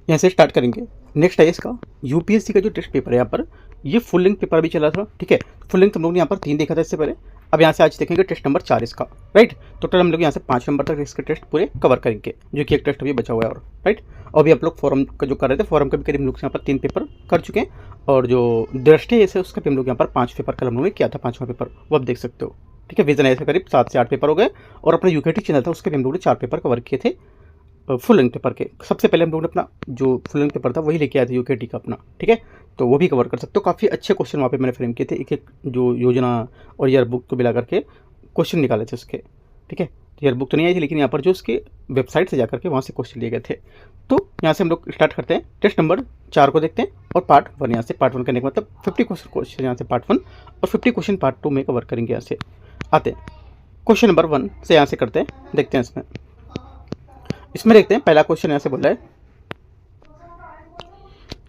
यहाँ से स्टार्ट करेंगे। नेक्स्ट है इसका यूपीएससी का जो टेस्ट पेपर है, यहाँ पर ये फुल लेंथ पेपर भी चला था, ठीक है। फुल लेंथ हम लोग ने यहाँ पर 3 देखा था इससे पहले। अब यहाँ से आज देखेंगे टेस्ट नंबर 4 इसका, राइट। टोटल हम लोग यहाँ से 5 नंबर तक इसके टेस्ट पूरे कवर करेंगे, जो कि एक टेस्ट अभी बचा हुआ है, और राइट। और अभी आप लोग फॉरम का जो कर रहे थे, फॉरम का भी करीब हम लोग यहाँ पर 3 पेपर कर चुके हैं, और जो दृष्टि ऐसे उसका भी हम लोग यहाँ पर 5 पेपर कल हम लोग ने किया था, 5वां पेपर वो आप देख सकते हो, ठीक है। विजन ऐसे करीब 7 से 8 पेपर हो गए, और अपना यूकेटी चैनल था उसके भी हम लोग ने 4 पेपर कवर किए थे फुल लेंथ पेपर के। सबसे पहले हम लोगों ने अपना जो फुल लेंथ पेपर था वही लेके आए थे यूकेटी का अपना, ठीक है। तो वो भी कवर कर सकते हो। काफ़ी अच्छे क्वेश्चन वहाँ पे मैंने फ्रेम किए थे, एक एक जो योजना और ईयर बुक को मिला करके क्वेश्चन निकाले थे उसके, ठीक है। ईयर बुक तो नहीं आई थी, लेकिन यहाँ पर जो उसके वेबसाइट से जाकर के वहाँ से क्वेश्चन लिए गए थे। तो यहाँ से हम लोग स्टार्ट करते हैं, टेस्ट नंबर 4 को देखते हैं, और पार्ट 1 यहाँ से पार्ट 1 करने का मतलब 50 क्वेश्चन यहाँ से पार्ट 1 और 50 क्वेश्चन पार्ट 2 में कवर करेंगे। यहाँ से आते हैं क्वेश्चन नंबर 1 से यहाँ से करते हैं, देखते हैं इसमें देखते हैं। पहला क्वेश्चन यहाँ से बोला है,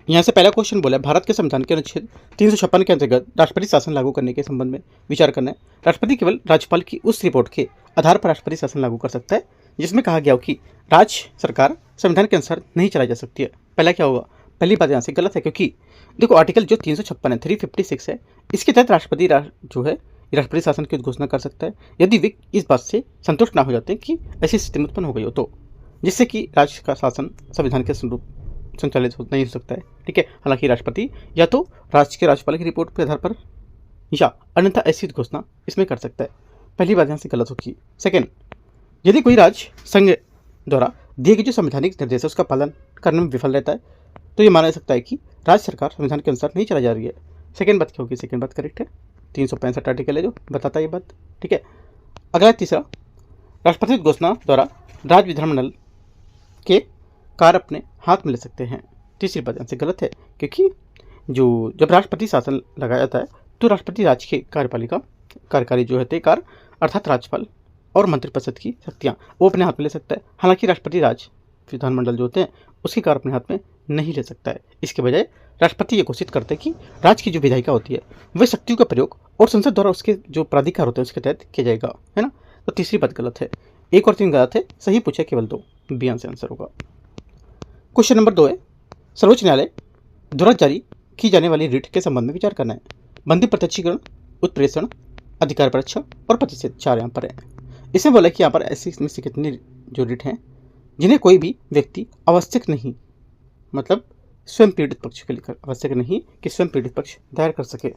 यहाँ से पहला क्वेश्चन बोला है, भारत के संविधान के अनुच्छेद 356 के अंतर्गत राष्ट्रपति शासन लागू करने के संबंध में विचार करना है। राष्ट्रपति केवल राज्यपाल की उस रिपोर्ट के आधार पर राष्ट्रपति शासन लागू कर सकता है जिसमें कहा गया हो कि राज्य सरकार संविधान के अनुसार नहीं चलाई जा सकती है। पहला क्या होगा, पहली बात यहाँ से गलत है, क्योंकि देखो आर्टिकल जो 356 है, 356 है, इसके तहत राष्ट्रपति जो है राष्ट्रपति शासन की घोषणा कर सकता है यदि वे इस बात से संतुष्ट ना हो जाते कि ऐसी स्थिति उत्पन्न हो गई हो, तो जिससे कि राज्य का शासन संविधान के अनुरूप संचालित नहीं हो सकता है, ठीक है। हालांकि राष्ट्रपति या तो राज्य के राज्यपाल की रिपोर्ट के आधार पर या अन्यथा ऐसी घोषणा इसमें कर सकता है। पहली बात यहाँ से गलत होगी। सेकेंड, यदि कोई राज्य संघ द्वारा दिए गए जो संवैधानिक निर्देश है उसका पालन करने में विफल रहता है तो ये माना जा सकता है कि राज्य सरकार संविधान के अनुसार नहीं चलाई जा रही है। सेकेंड बात क्या होगी, सेकेंड बात करेक्ट है। 365 आर्टिकल है जो बताता है ये बात, ठीक है। अगला तीसरा, राष्ट्रपति घोषणा द्वारा राज्य विधानमंडल के कार्य अपने हाथ में ले सकते हैं। तीसरी बात यहाँ से गलत है, क्योंकि जब राष्ट्रपति शासन लगाया जाता है तो राष्ट्रपति राज्य के कार्यपालिका कार्यकारी जो है कार्य अर्थात राज्यपाल और मंत्रिपरिषद की शक्तियाँ वो अपने हाथ में ले सकता है। हालांकि राष्ट्रपति राज्य विधानमंडल जो होते हैं उसके कार्य अपने हाथ में नहीं ले सकता है। इसके बजाय राष्ट्रपति ये घोषित करते हैं कि राज्य की जो विधायिका होती है वह शक्तियों का प्रयोग और संसद द्वारा उसके जो प्राधिकार होते हैं उसके तहत किया जाएगा, है ना। तो तीसरी बात गलत है। 1 और 3 गलत है, सही पूछे केवल 2, बी आंसर होगा। क्वेश्चन नंबर 2 है, सर्वोच्च न्यायालय द्वारा जारी की जाने वाली रिट के संबंध में विचार करना है। बंदी प्रत्यक्षीकरण, उत्प्रेषण, अधिकार परीक्षा और प्रतिषेध 4 यहाँ पर है। इसमें बोला कि यहाँ पर ऐसी इसमें से कितनी जो रिट हैं जिन्हें कोई भी व्यक्ति आवश्यक नहीं, मतलब स्वयं पीड़ित पक्ष के लिए आवश्यक नहीं कि स्वयं पीड़ित पक्ष दायर कर सके,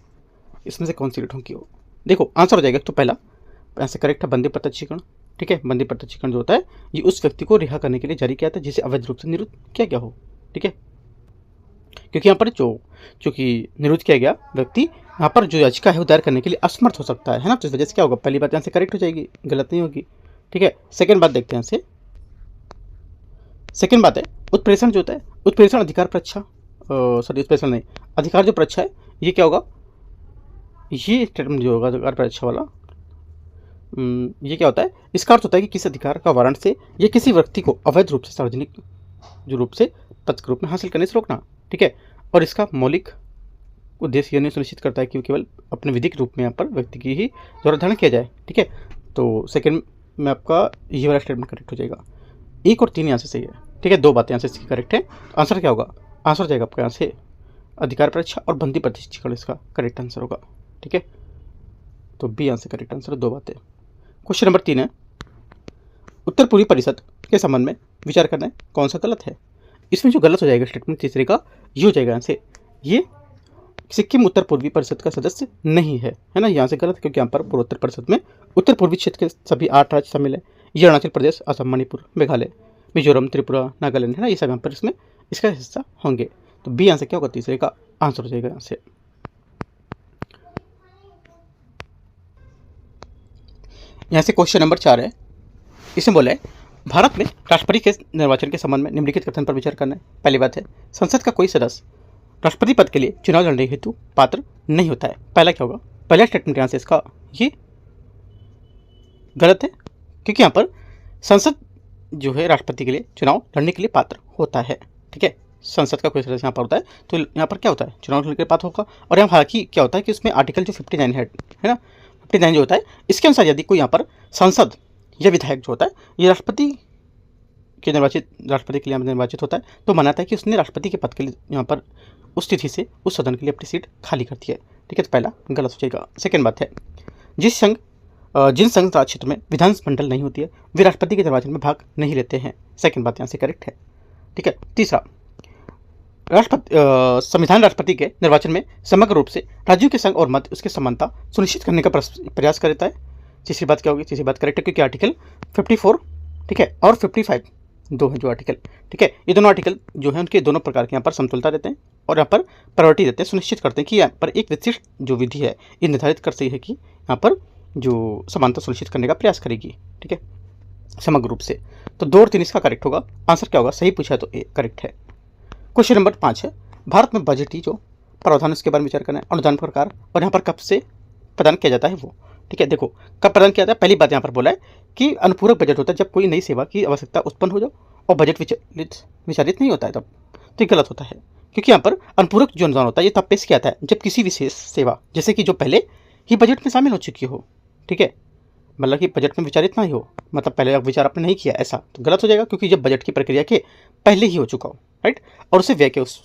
इसमें से कौन सी रिट होगी। देखो आंसर हो जाएगा तो पहला ऐसे करेक्ट है, बंदी प्रत्यक्षीकरण, ठीक है। बंदी प्रत्यक्षीकरण जो होता है ये उस व्यक्ति को रिहा करने के लिए जारी किया था जिसे अवैध रूप से निरुद्ध किया गया हो, ठीक है। क्योंकि यहाँ पर चूंकि निरुद्ध किया गया व्यक्ति यहाँ पर जो याचिका है वो दायर करने के लिए असमर्थ हो सकता है ना। तो इस वजह से क्या होगा, पहली बात यहाँ से करेक्ट हो जाएगी, गलत नहीं होगी, ठीक है। सेकेंड बात देखते हैं यहाँ से, सेकेंड बात है उत्प्रेषण जो होता है, उत्प्रेषण अधिकार परीक्षा, सॉरी उत्प्रेषण नहीं, अधिकार जो परीक्षा है ये क्या होगा, ये स्टेटमेंट जो होगा अधिकार परीक्षा वाला, ये क्या होता है, इसका अर्थ होता है कि किसी अधिकार का वारंट से या किसी व्यक्ति को अवैध रूप से सार्वजनिक जो रूप से पद के रूप में हासिल करने से रोकना, ठीक है। और इसका मौलिक उद्देश्य यह नहीं सुनिश्चित करता है कि केवल अपने विधिक रूप में यहाँ पर व्यक्ति की ही द्वारा धारण किया जाए, ठीक है। तो सेकंड में आपका ये वाला स्टेटमेंट करेक्ट हो जाएगा। 1 और 3 यहाँ से सही है, ठीक है। 2 बातें यहाँ से इसकी करेक्ट है। आंसर क्या होगा, आंसर जाएगा आपका यहाँ से अधिकार परीक्षा और बंदी प्रत्यक्षीकरण इसका करेक्ट आंसर होगा, ठीक है। तो बी यहाँ से करेक्ट आंसर, 2 बातें। क्वेश्चन नंबर 3 है, उत्तर पूर्वी परिषद के संबंध में विचार करना है, कौन सा गलत है। इसमें जो गलत हो जाएगा स्टेटमेंट तीसरे का ये हो जाएगा यहाँ से, ये सिक्किम उत्तर पूर्वी परिषद का सदस्य नहीं है, है ना। यहाँ से गलत, क्योंकि यहाँ पर पूर्वोत्तर परिषद में उत्तर पूर्वी क्षेत्र के सभी 8 राज्य शामिल है। ये अरुणाचल प्रदेश, असम, मणिपुर, मेघालय, मिजोरम, त्रिपुरा, नागालैंड, है ना, ये सब यहाँ पर इसमें इसका हिस्सा होंगे। तो बी यहाँ से क्या होगा, तीसरे का आंसर हो जाएगा यहाँ से। यहाँ से क्वेश्चन नंबर 4 है, इसमें बोला है भारत में राष्ट्रपति के निर्वाचन के संबंध में निम्नलिखित कथन पर विचार करना है। पहली बात है, संसद का कोई सदस्य राष्ट्रपति पद के लिए चुनाव लड़ने हेतु पात्र नहीं होता है। पहला क्या होगा, पहला स्टेटमेंट यहाँ से इसका ये गलत है, क्योंकि यहाँ पर संसद जो है राष्ट्रपति के लिए चुनाव लड़ने के लिए पात्र होता है, ठीक है। संसद का कोई सदस्य यहाँ पर होता है तो यहाँ पर क्या होता है, चुनाव लड़ने के लिए पात्र होगा। और यहाँ हालांकि क्या होता है कि उसमें आर्टिकल जो 59 है ना, 59 जो होता है इसके अनुसार यदि कोई यहाँ पर सांसद या विधायक जो होता है ये राष्ट्रपति के निर्वाचित राष्ट्रपति के लिए निर्वाचित होता है तो मान्यता है कि उसने राष्ट्रपति के पद के लिए यहाँ पर उस तिथि से उस सदन के लिए अपनी सीट खाली कर दी है। ठीक है, तो पहला गलत हो जाएगा। सेकेंड बात है, जिन संघ राज क्षेत्र में विधानमंडल नहीं होती है वे राष्ट्रपति के निर्वाचन में भाग नहीं लेते हैं। सेकेंड बात यहाँ से करेक्ट है। ठीक है, तीसरा, संविधान राष्ट्रपति के निर्वाचन में समग्र रूप से राज्यों के संघ और मध्य उसकी समानता सुनिश्चित करने का प्रयास करता है। तीसरी बात क्या होगी? तीसरी बात करेक्ट है क्योंकि आर्टिकल 54 ठीक है और 55 दो हैं जो आर्टिकल, ठीक है, ये दोनों आर्टिकल जो है उनके दोनों प्रकार के यहाँ पर समतुलता देते हैं और यहाँ पर प्रायोरिटी देते हैं, सुनिश्चित करते हैं कि यहाँ पर एक विशिष्ट जो विधि है ये निर्धारित कर सही है कि यहाँ पर जो समानता सुनिश्चित करने का प्रयास करेगी। ठीक है, समग्र रूप से। तो 2 और 3 इसका करेक्ट होगा। आंसर क्या होगा? सही पूछा है तो ए करेक्ट है। क्वेश्चन नंबर 5 है, भारत में बजटीय जो प्रावधान उसके बारे में विचार करना है, अनुदान प्रकार और यहाँ पर कब से प्रदान किया जाता है वो। ठीक है, देखो कब प्रदान किया जाता है। पहली बात यहाँ पर बोला है कि अनुपूरक बजट होता है जब कोई नई सेवा की आवश्यकता उत्पन्न हो जाओ और बजट विचारित नहीं होता है तब, तो ये गलत होता है क्योंकि यहाँ पर अनुपूरक जो अनुदान होता है ये तब पेश किया जाता है जब किसी विशेष सेवा जैसे कि जो पहले ही बजट में शामिल हो चुकी हो। ठीक है, मतलब कि बजट में विचारित ना ही हो, मतलब पहले विचार आपने नहीं किया ऐसा, तो गलत हो जाएगा क्योंकि जब बजट की प्रक्रिया के पहले ही हो चुका हो, राइट, और उसे व्यय के उस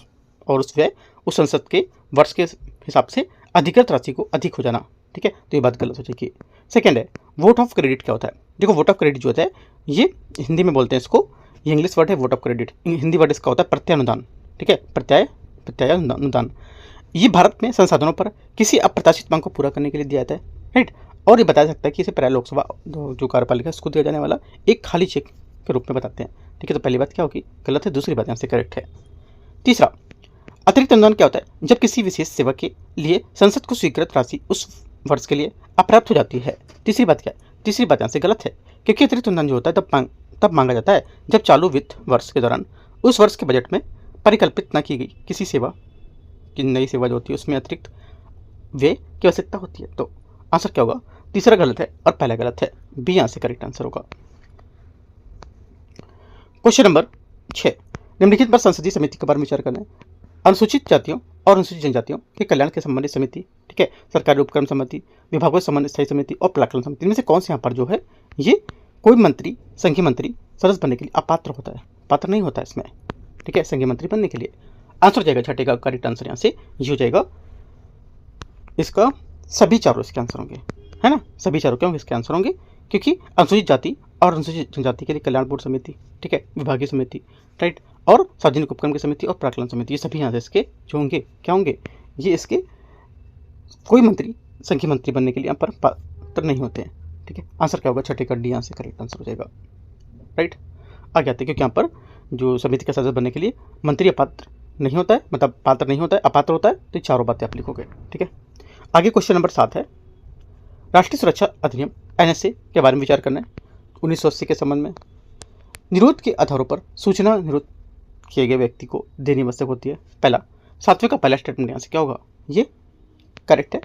व्यय उस संसद के वर्ष के हिसाब से अधिकृत राशि को अधिक हो जाना। ठीक है, तो ये बात गलत हो जाएगी। सेकेंड है, वोट ऑफ क्रेडिट क्या होता है? देखो वोट ऑफ क्रेडिट जो होता है ये हिंदी में बोलते हैं इसको, ये इंग्लिश वर्ड है vote of credit, Hindi word इसका होता है प्रत्यानुदान। ठीक है, प्रत्यानुदान ये भारत में संसाधनों पर किसी अप्रत्याशित मांग को पूरा करने के लिए दिया जाता है, राइट, और ये बताया सकता है कि इसे प्राय लोकसभा जो कार्यपालिका उसको दिया जाने वाला एक खाली चेक के रूप में बताते हैं। ठीक है, तो पहली बात क्या होगी? गलत है। दूसरी बात यहाँ से करेक्ट है। तीसरा, अतिरिक्त अनुदान क्या होता है? जब किसी विशेष सेवा के लिए संसद को स्वीकृत राशि उस वर्ष के लिए अपर्याप्त हो जाती है। तीसरी बात क्या है? तीसरी बात यहाँ से गलत है क्योंकि अतिरिक्त अनुदान जो होता है तब मांगा जाता है जब चालू वित्त वर्ष के दौरान उस वर्ष के बजट में परिकल्पित न की गई किसी सेवा की नई सेवा जो होती है उसमें अतिरिक्त व्यय की आवश्यकता होती है। तो आंसर क्या होगा? तीसरा गलत है और पहला गलत है। बी यहाँ से करेक्ट आंसर होगा। क्वेश्चन नंबर 6, निम्नलिखित पर संसदीय समिति के बारे में विचार करना है। अनुसूचित जातियों और अनुसूचित जनजातियों के कल्याण के संबंधित समिति, ठीक है, सरकारी उपक्रम समिति, विभागों से संबंधित स्थायी समिति और प्राक्कलन समिति, इनमें से कौन से यहाँ पर जो है ये कोई मंत्री संघीय मंत्री सदस्य बनने के लिए अपात्र होता है, पात्र नहीं होता है इसमें। ठीक है, संघीय मंत्री बनने के लिए। आंसर हो जाएगा छठे का करेक्ट आंसर यहाँ से ये हो जाएगा। इसका सभी चारों इसके आंसर होंगे, है ना, सभी चारों क्या होंगे इसके आंसर होंगे क्योंकि अनुसूचित जाति और अनुसूचित जनजाति के लिए कल्याण बोर्ड समिति, ठीक है, विभागीय समिति, राइट, और सार्वजनिक उपक्रम की समिति और प्राक्कलन समिति, ये सभी यहाँ से इसके जो होंगे क्या होंगे, ये इसके कोई मंत्री संघीय मंत्री बनने के लिए यहाँ पर पात्र नहीं होते हैं। ठीक है, आंसर क्या होगा? छठे का डी यहाँ से करेक्ट आंसर हो जाएगा, राइट। आगे आते हैं क्योंकि यहाँ पर जो समिति का सदस्य बनने के लिए मंत्री अपात्र नहीं होता है, मतलब पात्र नहीं होता है, अपात्र होता है, तो चारों बातें आप लिखोगे। ठीक है, आगे क्वेश्चन नंबर 7 है, राष्ट्रीय सुरक्षा अधिनियम NSA के बारे में विचार करना है। 1980 के संबंध में निरोध के आधारों पर सूचना निरोध किए गए व्यक्ति को देनी आवश्यक होती है। पहला 7वें का पहला स्टेटमेंट यहाँ से क्या होगा? ये करेक्ट है।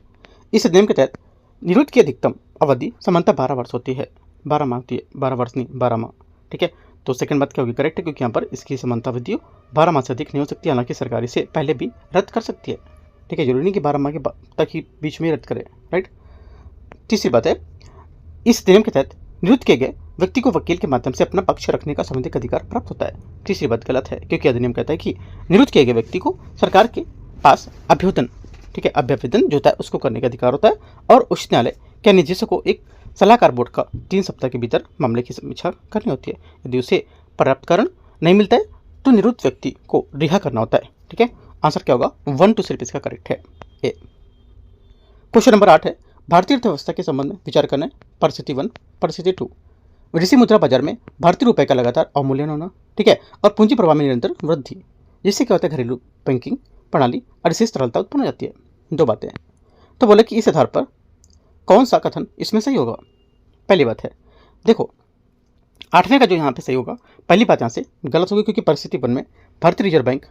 इस अधिनियम के तहत निरोध की अधिकतम अवधि सामान्यतः 12 वर्ष होती है, 12 माह होती है, 12 वर्ष नहीं 12 माह। ठीक है, तो सेकंड बात क्या होगी? करेक्ट है क्योंकि यहाँ पर इसकी समानता अवधि 12 माह से अधिक नहीं हो सकती, हालांकि सरकार इसे पहले भी रद्द कर सकती है। ठीक है, जरूरी नहीं कि 12 माह के तक ही बीच में रद्द करे, राइट। तीसरी बात है, इस अधिनियम के तहत निरुद्ध किए गए व्यक्ति को वकील के माध्यम से अपना पक्ष रखने का संवैधानिक अधिकार प्राप्त होता है। तीसरी बात गलत है क्योंकि अधिनियम कहता है कि निरुद्ध किए गए व्यक्ति को सरकार के पास अभ्युदन, ठीक है, अभ्युदन जो होता है उसको करने का अधिकार होता है और उच्च न्यायालय के निर्देशक को एक सलाहकार बोर्ड का 3 सप्ताह के भीतर मामले की समीक्षा करनी होती है। यदि उसे पर्याप्त कारण नहीं मिलता है तो निरुद्ध व्यक्ति को रिहा करना होता है। ठीक है, आंसर क्या होगा? 1 2 सिर्फ इसका करेक्ट है, ए। क्वेश्चन नंबर 8 है, भारतीय अर्थव्यवस्था के संबंध में विचार करना है। परिस्थिति 1, परिस्थिति 2, विदेशी मुद्रा बाजार में भारतीय रुपए का लगातार अवमूल्यन होना, ठीक है, और पूंजी प्रवाह में निरंतर वृद्धि, जिससे क्या होता है घरेलू बैंकिंग प्रणाली और विशेष तरलता उत्पन्न हो जाती है। 2 बातें, तो बोले कि इस आधार पर कौन सा कथन इसमें सही होगा? पहली बात है, देखो 8वें का जो यहाँ पे सही होगा, पहली बात यहाँ से गलत होगी क्योंकि परिस्थिति 1 में भारतीय रिजर्व बैंक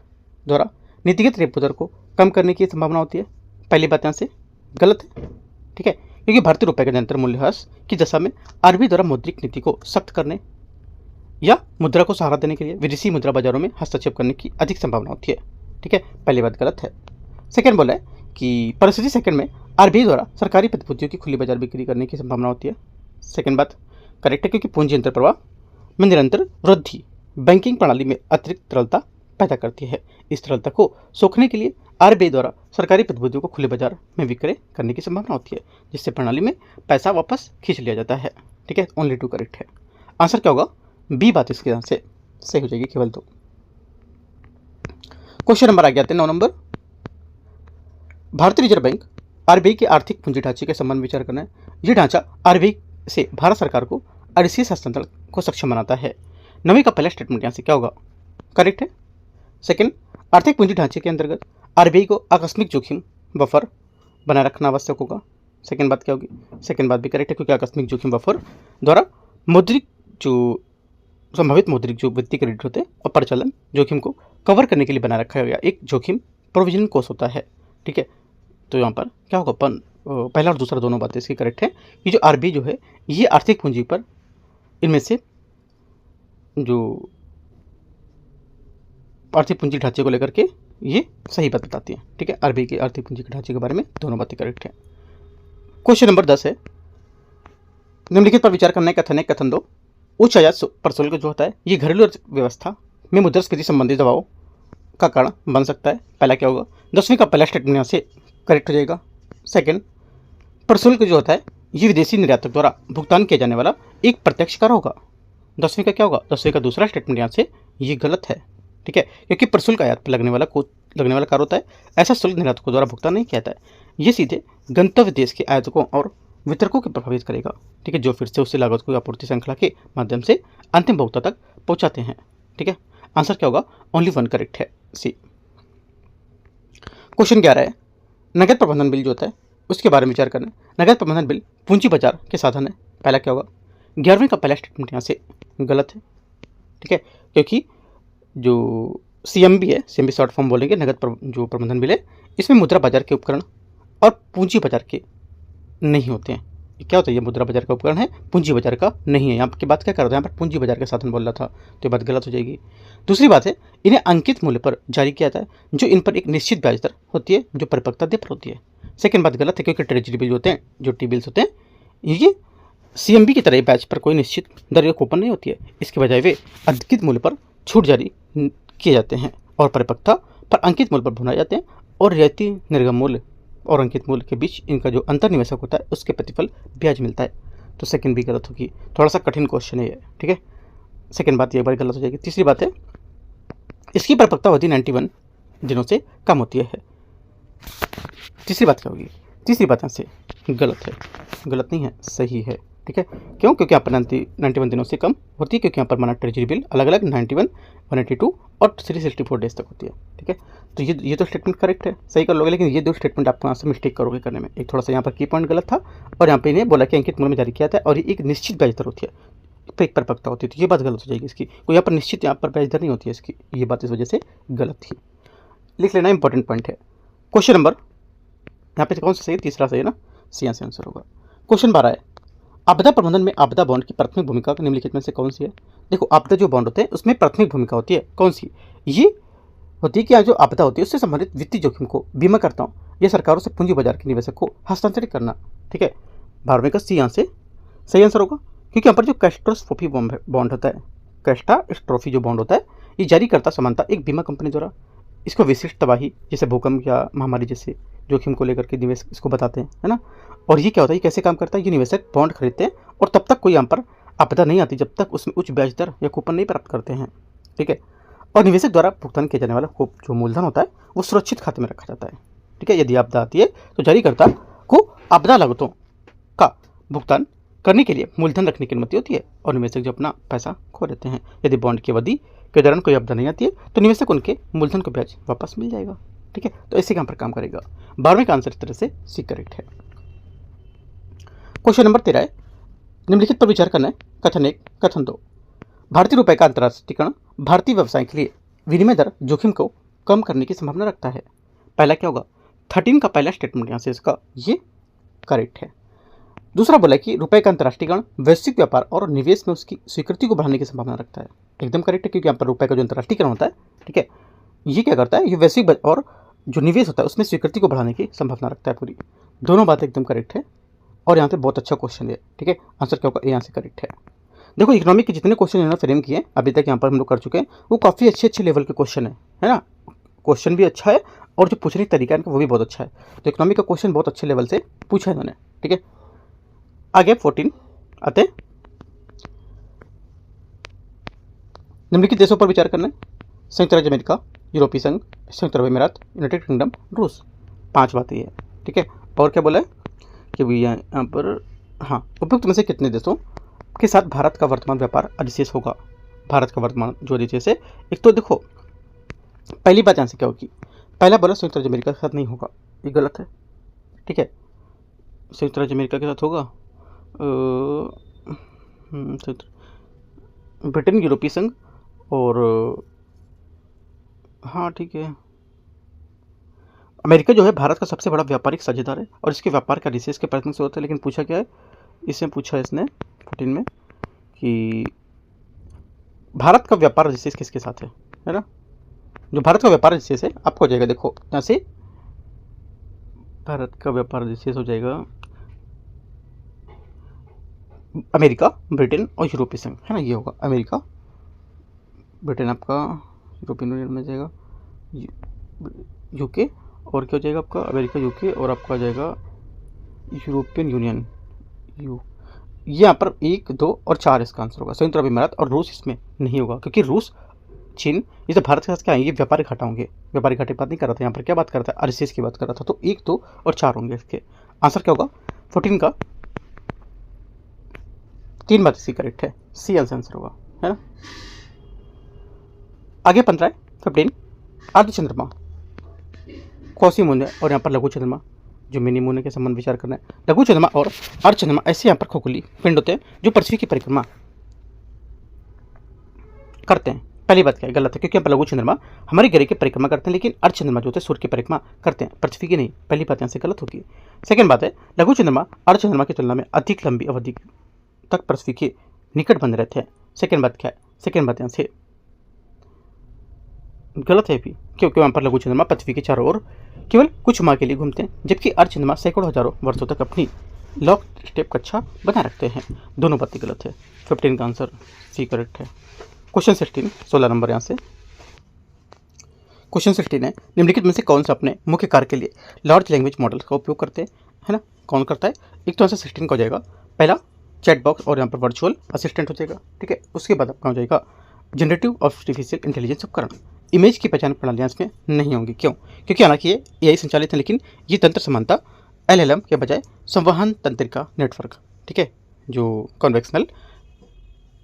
द्वारा नीतिगत रेपो दर को कम करने की संभावना होती है। पहली बात यहाँ से गलत है, ठीक है, क्योंकि भारतीय रुपए के निरंतर मूल्यह्रास की दशा में RBI द्वारा मौद्रिक नीति को सख्त करने या मुद्रा को सहारा देने के लिए विदेशी मुद्रा बाजारों में हस्तक्षेप करने की अधिक संभावना होती है। ठीक है, पहली बात गलत है। सेकंड बोला है कि परिस्थिति सेकंड में RBI द्वारा सरकारी प्रतिभूतियों की खुली बाजार बिक्री करने की संभावना होती है। सेकंड बात करेक्ट है क्योंकि पूंजी अंतर प्रवाह में निरंतर वृद्धि बैंकिंग प्रणाली में अतिरिक्त तरलता पैदा करती है। इस तरलता को सोखने के लिए आरबीआई द्वारा सरकारी प्रतिभूतियों को खुले बाजार में विक्रय करने की संभावना होती है, जिससे प्रणाली में पैसा वापस खींच लिया जाता है। ठीक है, ओनली 2 करेक्ट है। आंसर क्या होगा? बी बात इसके यहाँ से सही हो जाएगी, केवल 2। क्वेश्चन नंबर आ गया 9 नंबर। भारतीय रिजर्व बैंक आरबीआई के आर्थिक पूंजी ढांचे के संबंध में विचार करना है। यह ढांचा आरबीआई से भारत सरकार को आरसीए हस्तांतरण को सक्षम बनाता है। 9वीं का पहला स्टेटमेंट यहाँ से क्या होगा? करेक्ट है। सेकंड, आर्थिक पूंजी ढांचे के अंतर्गत आरबीआई को आकस्मिक जोखिम बफर बनाए रखना आवश्यक होगा। सेकंड बात क्या होगी? सेकंड बात भी करेक्ट है, क्योंकि आकस्मिक जोखिम बफर द्वारा मौद्रिक जो संभावित मौद्रिक जो वित्तीय क्रेडिट होते हैं और परिचालन जोखिम को कवर करने के लिए बनाए रखा गया एक जोखिम प्रोविजन कोष होता है। ठीक है, तो यहाँ पर क्या होगा? पहला और दूसरा दोनों बातें इसकी करेक्ट है कि जो आरबीआई जो है ये आर्थिक पूंजी पर इनमें से जो आर्थिक पूंजी ढांचे को लेकर के ये सही बात बताती है। ठीक है, आरबीआई के आर्थिक पूंजी के ढांचे के बारे में दोनों बातें करेक्ट है। क्वेश्चन नंबर 10 है, निम्नलिखित पर विचार करना है। कथन 1, कथन 2। उच्च आयात पर शुल्क जो होता है ये घरेलू अर्थव्यवस्था में मुद्रास्फीति संबंधी दबाव का कारण बन सकता है। पहला क्या होगा? 10वीं का पहला स्टेटमेंट यहाँ से करेक्ट हो जाएगा। सेकंड, प्रशुल्क जो होता है ये विदेशी निर्यातक द्वारा भुगतान किया जाने वाला एक प्रत्यक्ष कर होगा। 10वीं का क्या होगा? 10वीं का दूसरा स्टेटमेंट यहाँ से ये गलत है। ठीक है, क्योंकि प्रशुल्क आयात पर लगने वाला कार्य होता है, ऐसा शुल्क निर्यातकों द्वारा भुगतान नहीं किया जाता है। ये सीधे गंतव्य देश के आयातकों और वितरकों को प्रभावित करेगा। ठीक है, जो फिर से उससे लागत को आपूर्ति श्रृंखला के माध्यम से अंतिम उपभोक्ता तक पहुंचाते हैं। ठीक है, आंसर क्या होगा? ओनली 1 करेक्ट है, सी। क्वेश्चन 11 है, नगद प्रबंधन बिल जो होता है उसके बारे में विचार करना है। नगद प्रबंधन बिल पूंजी बाजार के साधन है। पहला क्या होगा? 11वीं का पहला स्टेटमेंट यहाँ से गलत है। ठीक है, क्योंकि जो सीएमबी है, सीएमबी शॉर्ट फॉर्म बोलेंगे, जो प्रबंधन बिल है, इसमें मुद्रा बाजार के उपकरण और पूंजी बाजार के नहीं होते हैं। क्या होता है? ये मुद्रा बाजार का उपकरण है, पूंजी बाजार का नहीं है। यहाँ की बात क्या कर रहा था? यहाँ पर पूंजी बाजार के साधन बोल रहा था, तो ये बात गलत हो जाएगी। दूसरी बात है, इन्हें अंकित मूल्य पर जारी किया जाता है, जो इन पर एक निश्चित ब्याज दर होती है जो परिपक्वता दर पर होती है। सेकंड बात गलत है, क्योंकि ट्रेजरी बिल होते हैं, जो टी बिल्स होते हैं, ये सीएमबी की तरह ब्याज पर कोई निश्चित दर या कूपन नहीं होती है। इसके बजाय वे अंकित मूल्य पर छूट जारी किए जाते हैं और परिपक्वता पर अंकित मूल्य पर भुनाए जाते हैं, और रियायती निर्गम मूल्य और अंकित मूल्य के बीच इनका जो अंतर निवेशक होता है उसके प्रतिफल ब्याज मिलता है। तो सेकंड भी गलत होगी। थोड़ा सा कठिन क्वेश्चन है ये। ठीक है, सेकंड बात ये बार गलत हो जाएगी। तीसरी बात है, इसकी परिपक्वता अवधि 91 दिनों से कम होती है। तीसरी बात क्या होगी? तीसरी बात यहाँ से गलत है, गलत नहीं है, सही है। ठीक है, क्यों? क्योंकि यहाँ पर 91 दिनों से कम होती है, क्योंकि यहाँ पर माना ट्रेजरी बिल अलग अलग 91, 182 और 364 डेज तक होती है। ठीक है, तो ये तो स्टेटमेंट करेक्ट है, सही कर लोगे, लेकिन ये 2 स्टेटमेंट आपको यहाँ से मिस्टेक करोगे करने में। एक थोड़ा सा यहाँ पर की पॉइंट गलत था, और यहाँ पे इन्हें बोला कि अंकित मूल्य में जारी किया था, और ये एक निश्चित ब्याज दर होती है, एक परिपक्वता होती है, तो ये बात गलत हो जाएगी इसकी। कोई यहाँ पर निश्चित यहाँ पर ब्याज दर नहीं होती है इसकी, ये बात इस वजह से गलत थी। लिख लेना, इंपॉर्टेंट पॉइंट है। क्वेश्चन नंबर यहाँ पे कौन सा सही है? तीसरा सही है ना, सी यहाँ से आंसर होगा। क्वेश्चन 12 है, आपदा प्रबंधन में आपदा बॉन्ड की प्राथमिक भूमिका निम्नलिखित में से कौन सी है? देखो, आपदा जो बॉन्ड होते हैं उसमें प्राथमिक भूमिका होती है, कौन सी? ये होती है कि जो आपदा होती है उससे संबंधित वित्तीय जोखिम को बीमाकर्ताओं या सरकारों से पूंजी बाजार के निवेशक को हस्तांतरित करना। ठीक है, 12वें का सी यहाँ से सही आंसर होगा, क्योंकि यहाँ पर जो कैस्ट्रोस्ट्रोफी बॉन्ड होता है, कैस्ट्रोस्ट्रोफी जो बॉन्ड होता है, ये जारी करता समानता एक बीमा कंपनी द्वारा इसको विशिष्ट तबाही जैसे भूकंप या महामारी जैसे जोखिम को लेकर के निवेश इसको बताते हैं, है ना। और ये क्या होता है, ये कैसे काम करता है? ये निवेशक बॉन्ड खरीदते हैं और तब तक कोई यहाँ पर आपदा नहीं आती जब तक उसमें उच्च ब्याज दर या कूपन नहीं प्राप्त करते हैं। ठीक है, और निवेशक द्वारा भुगतान किया जाने वाला जो मूलधन होता है वो सुरक्षित खाते में रखा जाता है। ठीक है, यदि आपदा आती है तो जारीकर्ता को आपदा लागतों का भुगतान करने के लिए मूलधन रखने की अनुमति होती है, और निवेशक जो अपना पैसा खो देते हैं। यदि बॉन्ड की अवधि के दौरान कोई आपदा नहीं आती है तो निवेशक उनके मूलधन को ब्याज वापस मिल जाएगा। ठीक है, तो इसी काम पर काम करेगा। 12वें का आंसर इस तरह से सी करेक्ट है। क्वेश्चन नंबर 13 है, निम्नलिखित पर विचार करना है। कथन 1, कथन 2। भारतीय रुपए का अंतर्राष्ट्रीयकरण भारतीय व्यवसाय के लिए विनिमय दर जोखिम को कम करने की संभावना रखता है। पहला क्या होगा? 13 का पहला स्टेटमेंट यहाँ से इसका ये करेक्ट है। दूसरा बोला कि रुपए का अंतर्राष्ट्रीयकरण वैश्विक व्यापार और निवेश में उसकी स्वीकृति को बढ़ाने की संभावना रखता है। एकदम करेक्ट है, क्योंकि यहाँ पर रुपए का जो अंतर्राष्ट्रीयकरण होता है, ठीक है, ये क्या करता है? ये वैश्विक और जो निवेश होता है उसमें स्वीकृति को बढ़ाने की संभावना रखता है पूरी। दोनों बातें एकदम करेक्ट है, और यहाँ पे बहुत अच्छा क्वेश्चन है। ठीक है, आंसर क्या होगा? यहाँ से करेक्ट है। देखो इकोनॉमिक के जितने क्वेश्चन इन्होंने फ्रेम किए अभी तक यहाँ पर हम लोग कर चुके हैं, वो काफ़ी अच्छे अच्छे लेवल के क्वेश्चन है ना। क्वेश्चन भी अच्छा है और जो पूछने का तरीका है इनका वो भी बहुत अच्छा है। तो इकोनॉमिक का क्वेश्चन बहुत अच्छे लेवल से पूछा है इन्होंने, ठीक है। आगे 14 आते हैं, निम्नलिखित देशों पर विचार करना है। संयुक्त राज्य अमेरिका, यूरोपीय संघ, संयुक्त अरब अमीरात, यूनाइटेड किंगडम, रूस। 5 बातें है, ठीक है। और क्या बोला है कि भैया यहाँ पर, हाँ, उपयुक्त में से कितने देशों के साथ भारत का वर्तमान व्यापार अधिशेष होगा। भारत का वर्तमान जो अधिशेष है, एक तो देखो पहली बात यहाँ से क्या होगी, पहला बोला संयुक्त राज्य अमेरिका के साथ नहीं होगा, ये गलत है, ठीक है। संयुक्त राज्य अमेरिका के साथ होगा ब्रिटेन, यूरोपीय संघ और हाँ ठीक है, अमेरिका जो है भारत का सबसे बड़ा व्यापारिक साझेदार है और इसके व्यापार का अधिशेष के प्रयत्न से होता है। लेकिन पूछा क्या है, इसमें पूछा इसने 14 में कि भारत का व्यापार अधिशेष किसके साथ है ना। जो भारत का व्यापार अधिशेष है आपको हो जाएगा, देखो यहाँ से भारत का व्यापार अधिशेष हो जाएगा अमेरिका, ब्रिटेन और यूरोपीय संघ, है ना। ये होगा अमेरिका, ब्रिटेन आपका यूरोपियन यूनियन में जाएगा, यूके, और क्या हो जाएगा आपका अमेरिका, यूके, और आपका आ जाएगा यूरोपियन यूनियन, ये यहाँ पर 1, 2 और 4 इसका आंसर होगा। संयुक्त अरब अमीरात और रूस इसमें नहीं होगा, क्योंकि रूस, चीन, ये तो भारत के साथ क्या है, ये व्यापारिक घाटा होंगे। व्यापारिक घाटे की बात नहीं कर रहा था यहाँ पर, क्या बात कर रहा था, अधिशेष की बात कर रहा था। तो 1, 2 और 4 होंगे इसके। आंसर क्या होगा 14 का, 3 बात इसकी करेक्ट है, सी आंसर होगा, है ना। आगे 15 अर्धचंद्रमा, कौसी मून है और यहाँ पर लघु चंद्रमा, जो मिनी मून के संबंध विचार करना है। लघु चंद्रमा और अर्धचंद्रमा ऐसे यहाँ पर खगोलीय पिंड होते हैं जो पृथ्वी की परिक्रमा करते हैं। पहली बात क्या है, गलत है, क्योंकि यहाँ पर लघु चंद्रमा हमारे ग्रह की परिक्रमा करते हैं, लेकिन अर्धचंद्रमा जो होते हैं सूर्य की परिक्रमा करते हैं, पृथ्वी की नहीं। पहली बात यहाँ से गलत होगी। सेकेंड बात है, लघु चंद्रमा अर्धचंद्रमा की तुलना में अधिक लंबी अवधि तक पृथ्वी के निकट बंद रहते हैं। सेकेंड बात क्या है, सेकेंड बात यहाँ से गलत है भी, क्योंकि वहाँ पर लघु चंद्रमा पृथ्वी के चारों ओर केवल कुछ माह के लिए घूमते हैं, जबकि अर्धचंद्रमा सैकड़ों हजारों वर्षों तक अपनी लॉक स्टेप कक्षा बनाए रखते हैं। दोनों बातें गलत है। 15 का आंसर सी करेक्ट है। क्वेश्चन 16, 16 नंबर यहाँ से। क्वेश्चन 16 है, निम्नलिखित में से कौन सा अपने मुख्य कार्य के लिए लार्ज लैंग्वेज मॉडल का उपयोग करते हैं, है ना। कौन करता है, एक तो आंसर 16 का हो जाएगा, पहला चैट बॉक्स और यहाँ पर वर्चुअल असिस्टेंट हो जाएगा, ठीक है। उसके बाद आपका हो जाएगा जनरेटिव आर्टिफिशियल इंटेलिजेंस उपकरण। इमेज की पहचान प्रणालियाँ इसमें नहीं होंगी, क्यों, क्योंकि हालांकि ये एआई संचालित है, लेकिन ये तंत्र समानता एलएलएम के बजाय संवहन तंत्रिका नेटवर्क, ठीक है, जो कन्वेक्शनल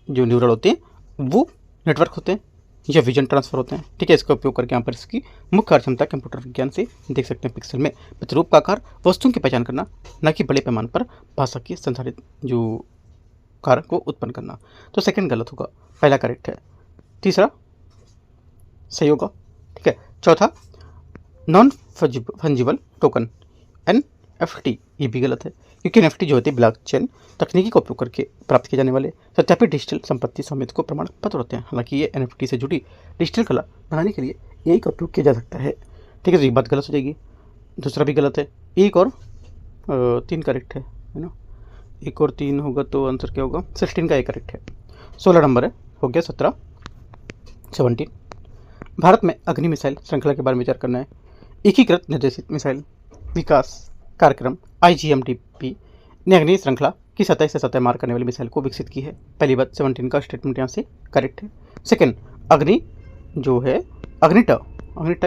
जो न्यूरल होते हैं वो नेटवर्क होते हैं या विजन ट्रांसफर होते हैं, ठीक है। इसका उपयोग करके यहाँ पर इसकी मुख्य कार्यक्षमता कंप्यूटर विज्ञान से देख सकते हैं। पिक्सल में प्रतिरूप का आकार वस्तुओं की पहचान करना, न कि बड़े पैमाने पर भाषा की संसाधित जो कार्य को उत्पन्न करना। तो सेकंड गलत होगा, पहला करेक्ट है। तीसरा सही होगा, ठीक है। चौथा नॉन फंजिबल टोकन NFT, ये भी गलत है, क्योंकि NFT जो होती है ब्लॉकचेन तकनीकी का उपयोग करके प्राप्त किए जाने वाले सत्यापित डिजिटल संपत्ति स्वामित्व को प्रमाण पत्र होते हैं। हालांकि ये NFT से जुड़ी डिजिटल कला बनाने के लिए यही का उपयोग किया जा सकता है, ठीक है। तो ये बात गलत हो जाएगी। दूसरा भी गलत है। 1 और 3 करेक्ट है ना। 1 और 3 होगा तो आंसर क्या होगा, 16 का 1 करेक्ट है। 16 नंबर है, हो गया 17, 17। भारत में अग्नि मिसाइल श्रृंखला के बारे में विचार करना है। एकीकृत निर्देशित मिसाइल विकास कार्यक्रम IGMDP ने अग्नि श्रृंखला की सतह से सतह मार करने वाली मिसाइल को विकसित की है। पहली बात 17 का स्टेटमेंट यहाँ से करेक्ट है। सेकंड, अग्नि जो है अग्निट या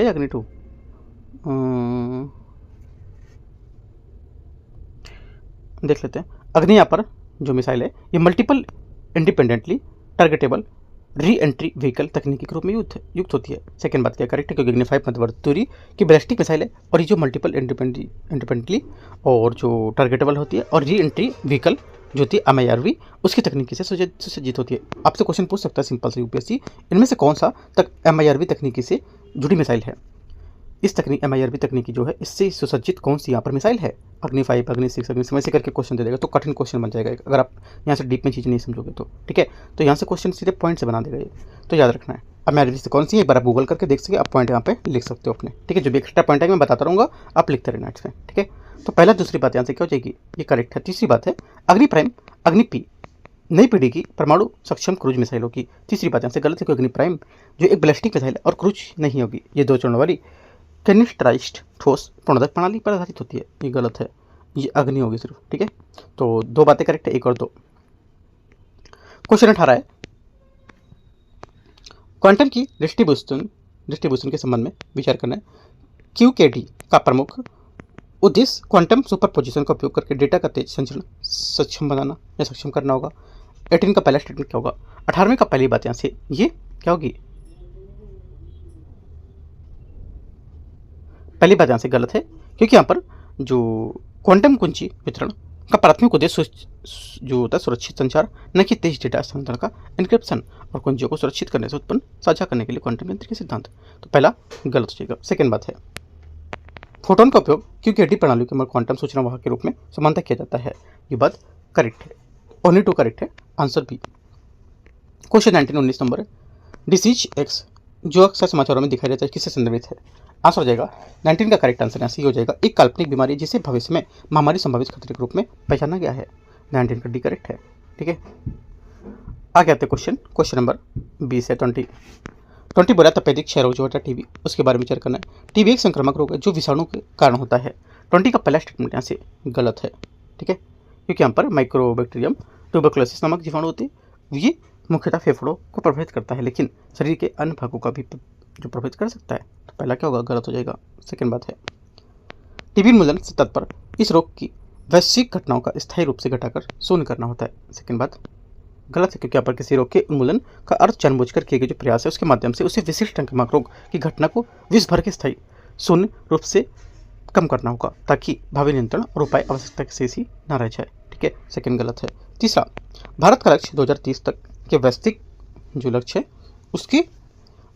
अग्नि-2, देख लेते हैं। अग्नि यहाँ पर जो मिसाइल है ये multiple independently targetable re entry vehicle तकनीकी के रूप में युक्त होती है। सेकंड बात क्या करेक्ट है, क्योंकि अग्नि 5 मध्यवर्ती दूरी की बैलिस्टिक मिसाइल है और ये जो मल्टीपल इंडिपेंडेंटली और जो टारगेटेबल होती है और री एंट्री व्हीकल जो होती है MIRV उसकी तकनीकी से सुसज्जित होती है। आपसे क्वेश्चन पूछ सकता है सिंपल से UPSC, इनमें से कौन सा MIRV तकनीकी से जुड़ी मिसाइल है। इस तकनीक MIRV तकनीकी जो है इससे सुसज्जित कौन सी यहाँ पर मिसाइल है। अग्नि 5, अग्नि 6, अग्नि 7 ऐसे करके क्वेश्चन दे देगा, तो कठिन क्वेश्चन बन जाएगा अगर आप यहाँ से डीप में चीज़ें नहीं समझोगे तो, ठीक है। तो यहाँ से क्वेश्चन सीधे पॉइंट से बना देगा ये, तो याद रखना है। MIRV से कौन सी है एक बार आप गूगल करके देख सके, आप पॉइंट यहाँ पे लिख सकते हो अपने, ठीक है। जो भी एक्स्ट्रा पॉइंट है मैं बताता रहूँगा, आप लिखते रहना इसमें, ठीक है। तो पहला दूसरी बात यहाँ से क्या हो जाएगी, ये करेक्ट है। तीसरी बात है अग्नि प्राइम, अग्नि P नई पीढ़ी की परमाणु सक्षम क्रूज मिसाइल होगी। तीसरी बात यहाँ से गलत है कि अग्नि प्राइम जो एक बैलिस्टिक मिसाइल है और क्रूज नहीं होगी। ये 2 चरणों वाली कैनिस्टराइज्ड ठोस प्रणोदक प्रणाली पर आधारित होती है। ये गलत है, ये अग्नि होगी सिर्फ। ठीक है, तो 2 बातें करेक्ट है, 1 और 2। क्वेश्चन 18 है, क्वांटम की डिस्ट्रीब्यूशन के संबंध में विचार करना है। QKD का प्रमुख उद्देश्य क्वांटम सुपरपोजिशन का उपयोग करके डेटा का तेज संचरण सक्षम बनाना या सक्षम करना होगा। 18 का पहला स्टेटमेंट क्या होगा? 18वें का पहली बात यहाँ से ये क्या होगी? पहली बात यहाँ से गलत है, क्योंकि यहाँ पर जो क्वांटम कुंजी वितरण का प्राथमिक उद्देश्य जो होता है सुरक्षित संचार, न कि तेज डेटा स्थानांतरण का एन्क्रिप्शन और कुंजियों को सुरक्षित करने से उत्पन्न साझा करने के लिए क्वांटम यांत्रिकी सिद्धांत। तो पहला गलत हो जाएगा। सेकेंड बात है, फोटोन का उपयोग QKD प्रणाली के क्वांटम सूचना वाहक के रूप में समानता किया जाता है। ये बात करेक्ट है, ओनली 2 करेक्ट है, आंसर बी। क्वेश्चन 19 नंबर है, डिसीज एक्स जो अक्सर समाचारों में दिखाई देता है किससे संदर्भित है? आंसर हो जाएगा 19 का करेक्ट आंसर यहाँ से हो जाएगा, एक काल्पनिक बीमारी जिसे भविष्य में महामारी संभावित खतरे के रूप में पहचाना गया है। 19 का डी करेक्ट है। ठीक है, आगे आते क्वेश्चन नंबर 20 है। 20 बोला तपेदिक क्षय रोग जो होता है टीबी, उसके बारे में विचार करना है। टीबी एक संक्रामक रोग है जो विषाणु के कारण होता है। 20 का पहला स्टेटमेंट यहाँ से गलत है। ठीक है, क्योंकि यहाँ पर माइक्रोबैक्टीरियम ट्यूबरकुलोसिस नामक जीवाणु होती है, ये मुख्यतः फेफड़ों को प्रभावित करता है, लेकिन शरीर के अन्य भागों का भी जो प्रभावित कर सकता है। तो पहला क्या होगा? गलत हो जाएगा। सेकेंड बात है, टीबी उन्मूलन से तत्पर इस रोग की वैश्विक घटनाओं का स्थायी रूप से घटाकर शून्य करना होता है। सेकेंड बात गलत है, क्योंकि यहाँ पर किसी रोग के उन्मूलन का अर्थ जानबूझकर किए गए जो प्रयास है उसके माध्यम से उसे विशिष्ट संक्रामक रोग की घटना को विश्व भर के स्थायी शून्य रूप से कम करना होगा, ताकि भावी नियंत्रण और उपाय आवश्यकता से ही न रह जाए। ठीक है, सेकेंड गलत है। तीसरा, भारत का लक्ष्य 2030 तक के वैश्विक जो लक्ष्य है उसके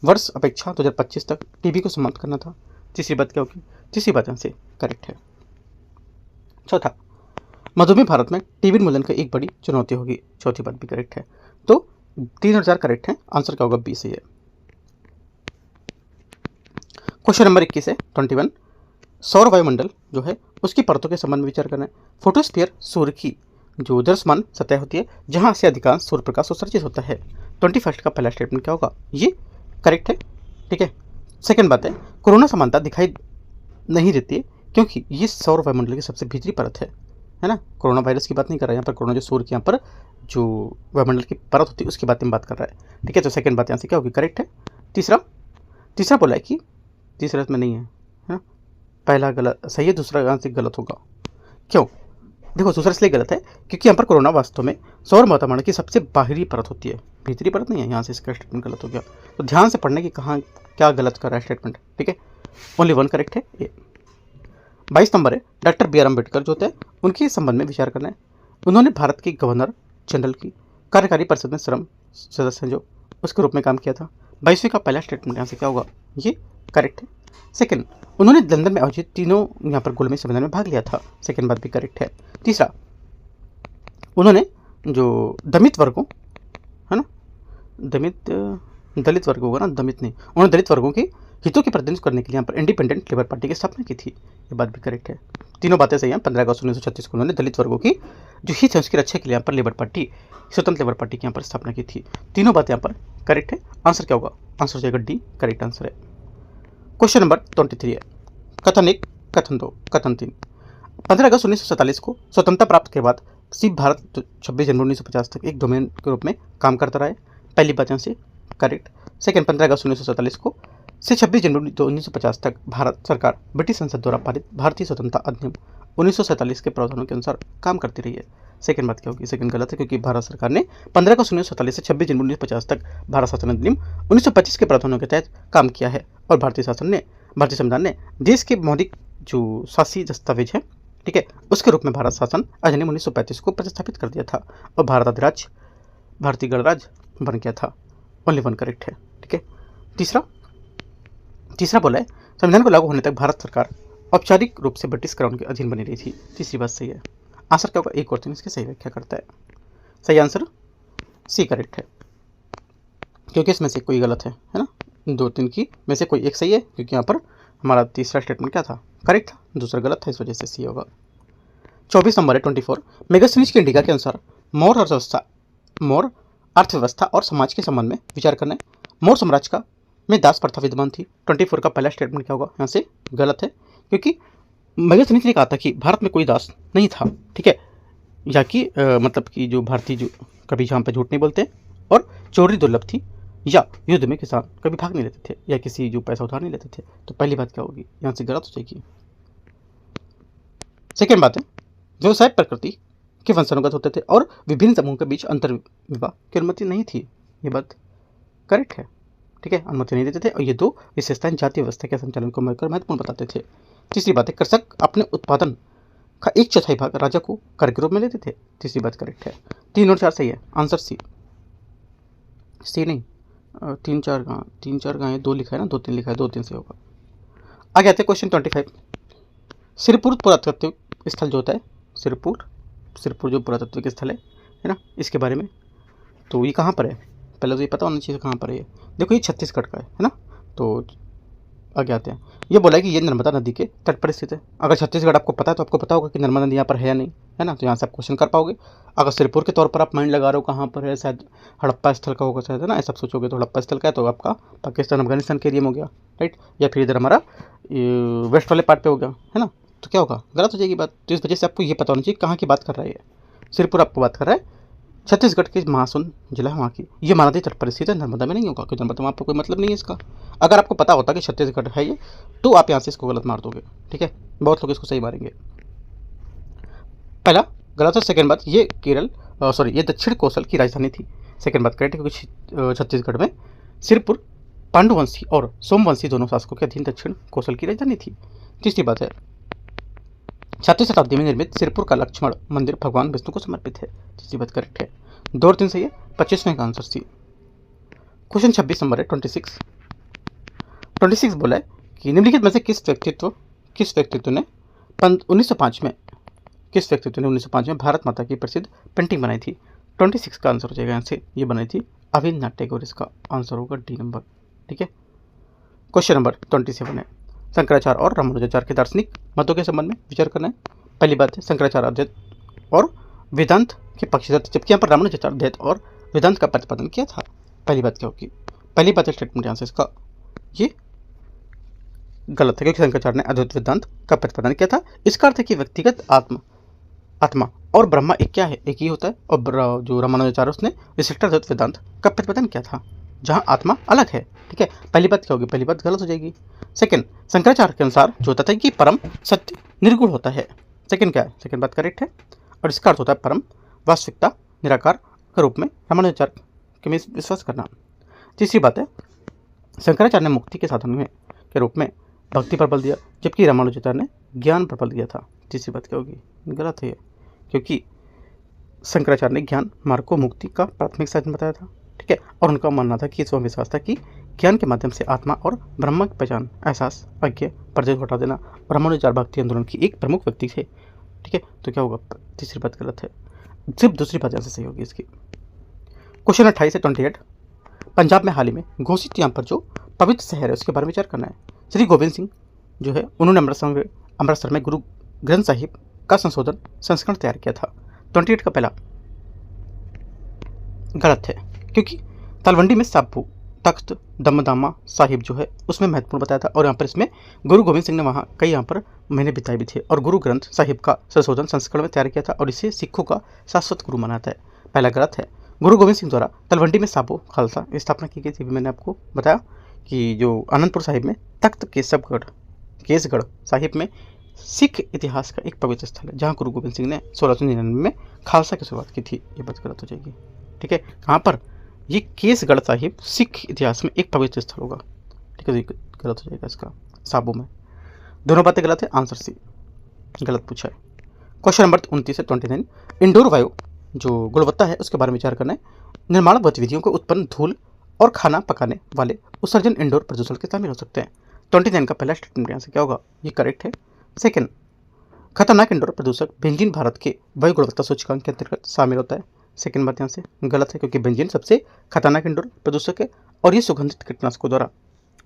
वर्ष अपेक्षा 2025 तक टीबी को समाप्त करना था। तीसरी बात क्या होगी? तीसरी बात यहाँ से करेक्ट है। चौथा, मधुमेह भारत में टीबी उन्मूलन की एक बड़ी चुनौती होगी। चौथी बात भी करेक्ट है। तो 3 और 4 करेक्ट है, आंसर क्या होगा? बी सही है। क्वेश्चन नंबर 21 है 21, सौर वायुमंडल जो है उसकी परतों के संबंध में विचार करना है। फोटोस्फीयर सूर्य की जो दृश्यमान सतह होती है जहां से अधिकांश सूर्य प्रकाश उत्सर्जित होता है। 21 का पहला स्टेटमेंट क्या होगा? ये करेक्ट है। ठीक है, सेकेंड बात है, कोरोना समानता दिखाई नहीं देती है क्योंकि ये सौर वायुमंडल की सबसे भीतरी परत है ना। कोरोना वायरस की बात नहीं कर रहा है यहाँ पर, कोरोना जो सूर्य के यहाँ पर जो वायुमंडल की परत होती है उसकी बात में बात कर रहा है। ठीक है, तो सेकंड बात यहाँ से क्या होगी? करेक्ट है। तीसरा बोला है कि तीसरा इसमें नहीं है ना, पहला गलत सही है, दूसरा यहाँ से गलत होगा। क्यों? देखो, दूसरा इसलिए गलत है क्योंकि यहाँ पर कोरोना वास्तव में सौर वातावरण की सबसे बाहरी परत होती है, भीतरी परत नहीं है। यहाँ से इसका स्टेटमेंट गलत हो गया, तो ध्यान से पढ़ने की कहाँ क्या गलत कर रहा है स्टेटमेंट। ठीक है, ओनली 1 करेक्ट है। ये 22 नंबर है, डॉक्टर BR अम्बेडकर जो होते हैं उनके संबंध में विचार करना है। उन्होंने भारत के गवर्नर जनरल की कार्यकारी परिषद में श्रम सदस्य जो उसके रूप में काम किया था। 22वें का पहला स्टेटमेंट यहाँ से क्या होगा? ये करेक्ट है। सेकंड, उन्होंने लंदन में आयोजित तीनों यहाँ पर गोलमेज सम्मेलन में भाग लिया था। सेकंड बात भी करेक्ट है। तीसरा, उन्होंने जो दलित वर्गों है ना, दलित वर्ग होगा ना, दमित नहीं, उन्होंने दलित वर्गों के हितों की प्रतिनिधित्व करने के लिए यहाँ पर इंडिपेंडेंट लेबर पार्टी की स्थापना की थी। ये बात भी करेक्ट है। तीनों बातें सही हैं। 15 अगस्त 1936 को उन्होंने दलित वर्गों की जो हित है उसकी रक्षा के लिए यहाँ पर लेबर पार्टी, स्वतंत्र लेबर पार्टी की यहाँ पर स्थापना की थी। तीनों बातें यहाँ पर करेक्ट है। आंसर क्या होगा? आंसर हो जाएगा डी, करेक्ट आंसर है। क्वेश्चन नंबर 23 है, कथन 1, कथन 2, कथन 3। 15 अगस्त 1947 को स्वतंत्रता प्राप्त के बाद सिर्फ भारत 26 जनवरी 1950 तक एक डोमेन के रूप में काम करता रहा है। पहली बात यहाँ से करेक्ट। सेकंड, 15 अगस्त 1947 को से 26 जनवरी 1950 तक भारत सरकार ब्रिटिश संसद द्वारा पारित भारतीय स्वतंत्रता अधिनियम 1947 के प्रावधानों के अनुसार काम करती रही है। सेकंड बात क्या होगी? सेकंड गलत है, क्योंकि भारत सरकार ने 15 अगस्त 1947 से 26 जनवरी 1950 तक भारत शासन अधिनियम 1925 के प्रावधानों के तहत काम किया है और भारतीय संविधान ने देश के मौलिक जो शासी दस्तावेज है, ठीक है, उसके रूप में भारत शासन अधिनियम 1935 को प्रतिस्थापित कर दिया था और भारत अधिराज्य भारतीय गणराज्य बन गया था। ओनली 1 करेक्ट है। ठीक है, तीसरा बोला है, संविधान को लागू होने तक भारत सरकार औपचारिक रूप से ब्रिटिश क्राउन के अधीन बनी रही थी। तीसरी बात सही है। आंसर क्या होगा? 1 और 3 इसकी सही व्याख्या करता है। सही आंसर सी करेक्ट है, क्योंकि इसमें से कोई गलत है ना। 2, 3 की में से कोई एक सही है, क्योंकि यहाँ पर हमारा तीसरा स्टेटमेंट क्या था? करेक्ट था, दूसरा गलत था, इस वजह से सी होगा। 24 नंबर है 24, मेगास्टनीज की इंडिका के अनुसार मौर अर्थव्यवस्था मौर्य अर्थव्यवस्था और समाज के संबंध में विचार करना है। मौर्य साम्राज्य का में दास प्रथा विद्यमान थी। 24 का पहला स्टेटमेंट क्या होगा, यहाँ से गलत है, क्योंकि मेगास्थनीज ने कहा था कि भारत में कोई दास नहीं था, ठीक है, या कि मतलब कि जो भारतीय जो कभी जहाँ पे झूठ नहीं बोलते और चोरी दुर्लभ थी, या युद्ध में किसान कभी भाग नहीं लेते थे, या किसी जो पैसा उधार नहीं लेते थे। तो पहली बात क्या होगी, यहाँ से गलत हो जाएगी। सेकेंड बात है, व्यवसाय प्रकृति के वंशानुगत होते थे और विभिन्न समूहों के बीच अंतर विवाह की अनुमति नहीं थी। ये बात करेक्ट है, ठीक है, अनुमति नहीं देते थे। और ये दो विशेषताएं जाति व्यवस्था के संचालन को मिलकर महत्वपूर्ण बताते थे। तीसरी बात है, कृषक अपने उत्पादन का 1/4 भाग राजा को कर के रूप में लेते थे। तीसरी बात करेक्ट है। 3 और 4 सही है, आंसर सी नहीं, 3-4 कहाँ है, 2 लिखा है ना, 2-3 लिखा है, 2-3 से होगा। आगे आते हैं क्वेश्चन 25। सिरपुर पुरातत्व स्थल जो होता है, सिरपुर जो पुरातत्विक स्थल है ना, इसके बारे में तो ये कहाँ पर है, पहले तो ये पता होना चाहिए कहाँ पर है ये। देखो ये छत्तीसगढ़ का है ना। तो आगे आते हैं, ये बोला है कि ये नर्मदा नदी के तट पर स्थित है। अगर छत्तीसगढ़ आपको पता है तो आपको पता होगा कि नर्मदा नदी यहाँ पर है या नहीं, है ना, तो यहाँ से आप क्वेश्चन कर पाओगे। अगर सिरपुर के तौर पर आप माइंड लगा रहे हो कहाँ पर है, शायद हड़प्पा स्थल का होगा शायद, है ना, ऐसा सोचोगे तो हड़प्पा स्थल का है तो आपका पाकिस्तान अफगानिस्तान के एरिया में हो गया, राइट, या फिर इधर हमारा वेस्ट वाले पार्ट पे हो गया, है ना, तो क्या होगा, गलत हो जाएगी बात। तो इस वजह से आपको ये पता होना चाहिए कहाँ की बात कर रहा है। सिरपुर आपको बात कर रहा है छत्तीसगढ़ के महासुंद जिला है वहाँ की। ये महानदी तट पर स्थित है, नर्मदा में नहीं होगा, क्योंकि नर्मदा में आपको कोई मतलब नहीं है इसका। अगर आपको पता होता कि छत्तीसगढ़ है ये, तो आप यहाँ से इसको गलत मार दोगे, ठीक है, बहुत लोग इसको सही मारेंगे। पहला गलत है। सेकेंड बात, ये ये दक्षिण कौशल की राजधानी थी। सेकेंड बात करेक्ट है, क्योंकि छत्तीसगढ़ में सिरपुर पांडुवंशी और सोमवंशी दोनों शासकों के अधीन दक्षिण कौशल की राजधानी थी। तीसरी बात है, 7वीं शताब्दी में निर्मित सिरपुर का लक्ष्मण मंदिर भगवान विष्णु को समर्पित है। तीसरी बात करेक्ट है। 2 और 3 सही है, 25वें का आंसर सी। क्वेश्चन 26 नंबर है 26 बोला है कि निम्नलिखित में से किस व्यक्तित्व ने 1905 में भारत माता की प्रसिद्ध पेंटिंग बनाई थी। 26 का आंसर हो जाएगा यहाँ से, ये बनाई थी अविनाश टैगोर, इसका आंसर होगा डी नंबर, ठीक है। क्वेश्चन नंबर 27 है, शंकराचार्य और रामानुजाचार्य के दार्शनिक मतों के संबंध में विचार करना है। पहली बात है, शंकराचार्य अद्वैत और वेदांत के पक्षधर थे, जबकि यहाँ पर रामानुजाचार्य अद्वैत और वेदांत का प्रतिपादन किया था। पहली बात क्या होगी, पहली बात है स्टेटमेंट यहाँ से इसका ये गलत है, क्योंकि शंकराचार्य ने अद्वैत वेदांत का प्रतिपादन किया था। इसका अर्थ है कि व्यक्तिगत आत्मा और ब्रह्मा एक क्या है, एक ही होता है। और जो रामानुजाचार्य उसने विशिष्ट अद्वैत वेदांत का प्रतिपादन किया था, जहाँ आत्मा अलग है, ठीक है। पहली बात क्या होगी, पहली बात गलत हो जाएगी। सेकंड, शंकराचार्य के अनुसार जो होता है कि परम सत्य निर्गुण होता है। सेकंड क्या है, सेकंड बात करेक्ट है, और इसका अर्थ होता है परम वास्तविकता निराकार के रूप में रामानुजाचार्य के में विश्वास करना। तीसरी बात है, शंकराचार्य ने मुक्ति के साधन में के रूप में भक्ति पर बल दिया, जबकि रामानुजाचार्य ने ज्ञान पर बल दिया था। तीसरी बात क्या होगी, गलत है, क्योंकि शंकराचार्य ने ज्ञान मार्ग को मुक्ति का प्राथमिक साधन बताया था, ठीक है, और उनका मानना था कि स्वयं विश्वास था कि ज्ञान के माध्यम से आत्मा और ब्रह्म की पहचान, एहसास, आज्ञा, पर्दे को हटा देना। रामानुजाचार्य भक्ति आंदोलन की एक प्रमुख व्यक्ति थे, ठीक है, तो क्या होगा, तीसरी बात गलत है, सिर्फ दूसरी बात यहाँ से सही होगी इसकी। क्वेश्चन 28 से 28, पंजाब में हाल ही में घोषित यहाँ पर जो पवित्र शहर है उसके बारे में विचार करना है। श्री गोविंद सिंह जो है उन्होंने अमृतसर में गुरु ग्रंथ साहिब का संस्करण तैयार किया था। 28 का पहला गलत है, क्योंकि तलवंडी में साबू तख्त दमदमा साहिब जो है उसमें महत्वपूर्ण बताया था, और यहाँ पर इसमें गुरु गोविंद सिंह ने वहाँ कई यहाँ पर महीने बिताए भी थे, और गुरु ग्रंथ साहिब का संस्करण में तैयार किया था, और इसे सिखों का शाश्वत गुरु माना है। पहला गलत है। गुरु गोविंद सिंह द्वारा तलवंडी में साबू खालसा स्थापना की गई थी। मैंने आपको बताया कि जो आनंदपुर साहिब में तख्त केसगढ़ साहिब में सिख इतिहास का एक पवित्र स्थल है, जहाँ गुरु गोविंद सिंह ने 1699 में खालसा की शुरुआत की थी। ये बात गलत हो जाएगी, ठीक है। कहाँ पर, ये केसगढ़ साहिब सिख इतिहास में एक पवित्र स्थल होगा, ठीक है, तो गलत हो जाएगा इसका, साबू में। दोनों बातें गलत है, आंसर सी गलत पूछा है। क्वेश्चन नंबर 29 से 29, इंडोर वायु जो गुणवत्ता है उसके बारे में विचार करना है। निर्माण गतिविधियों को उत्पन्न धूल और खाना पकाने वाले उत्सर्जन इंडोर प्रदूषण के शामिल हो सकते हैं। 29 का पहला स्टेटमेंट यहाँ से क्या होगा, ये करेक्ट है। सेकेंड, खतरनाक इंडोर प्रदूषक बेंजीन भारत के वायु गुणवत्ता सूचकांक के अंतर्गत शामिल होता है। सेकेंड बात यहाँ से गलत है, क्योंकि बेंजीन सबसे खतरनाक इंडोर प्रदूषक है और ये सुगंधित कीटनाशकों द्वारा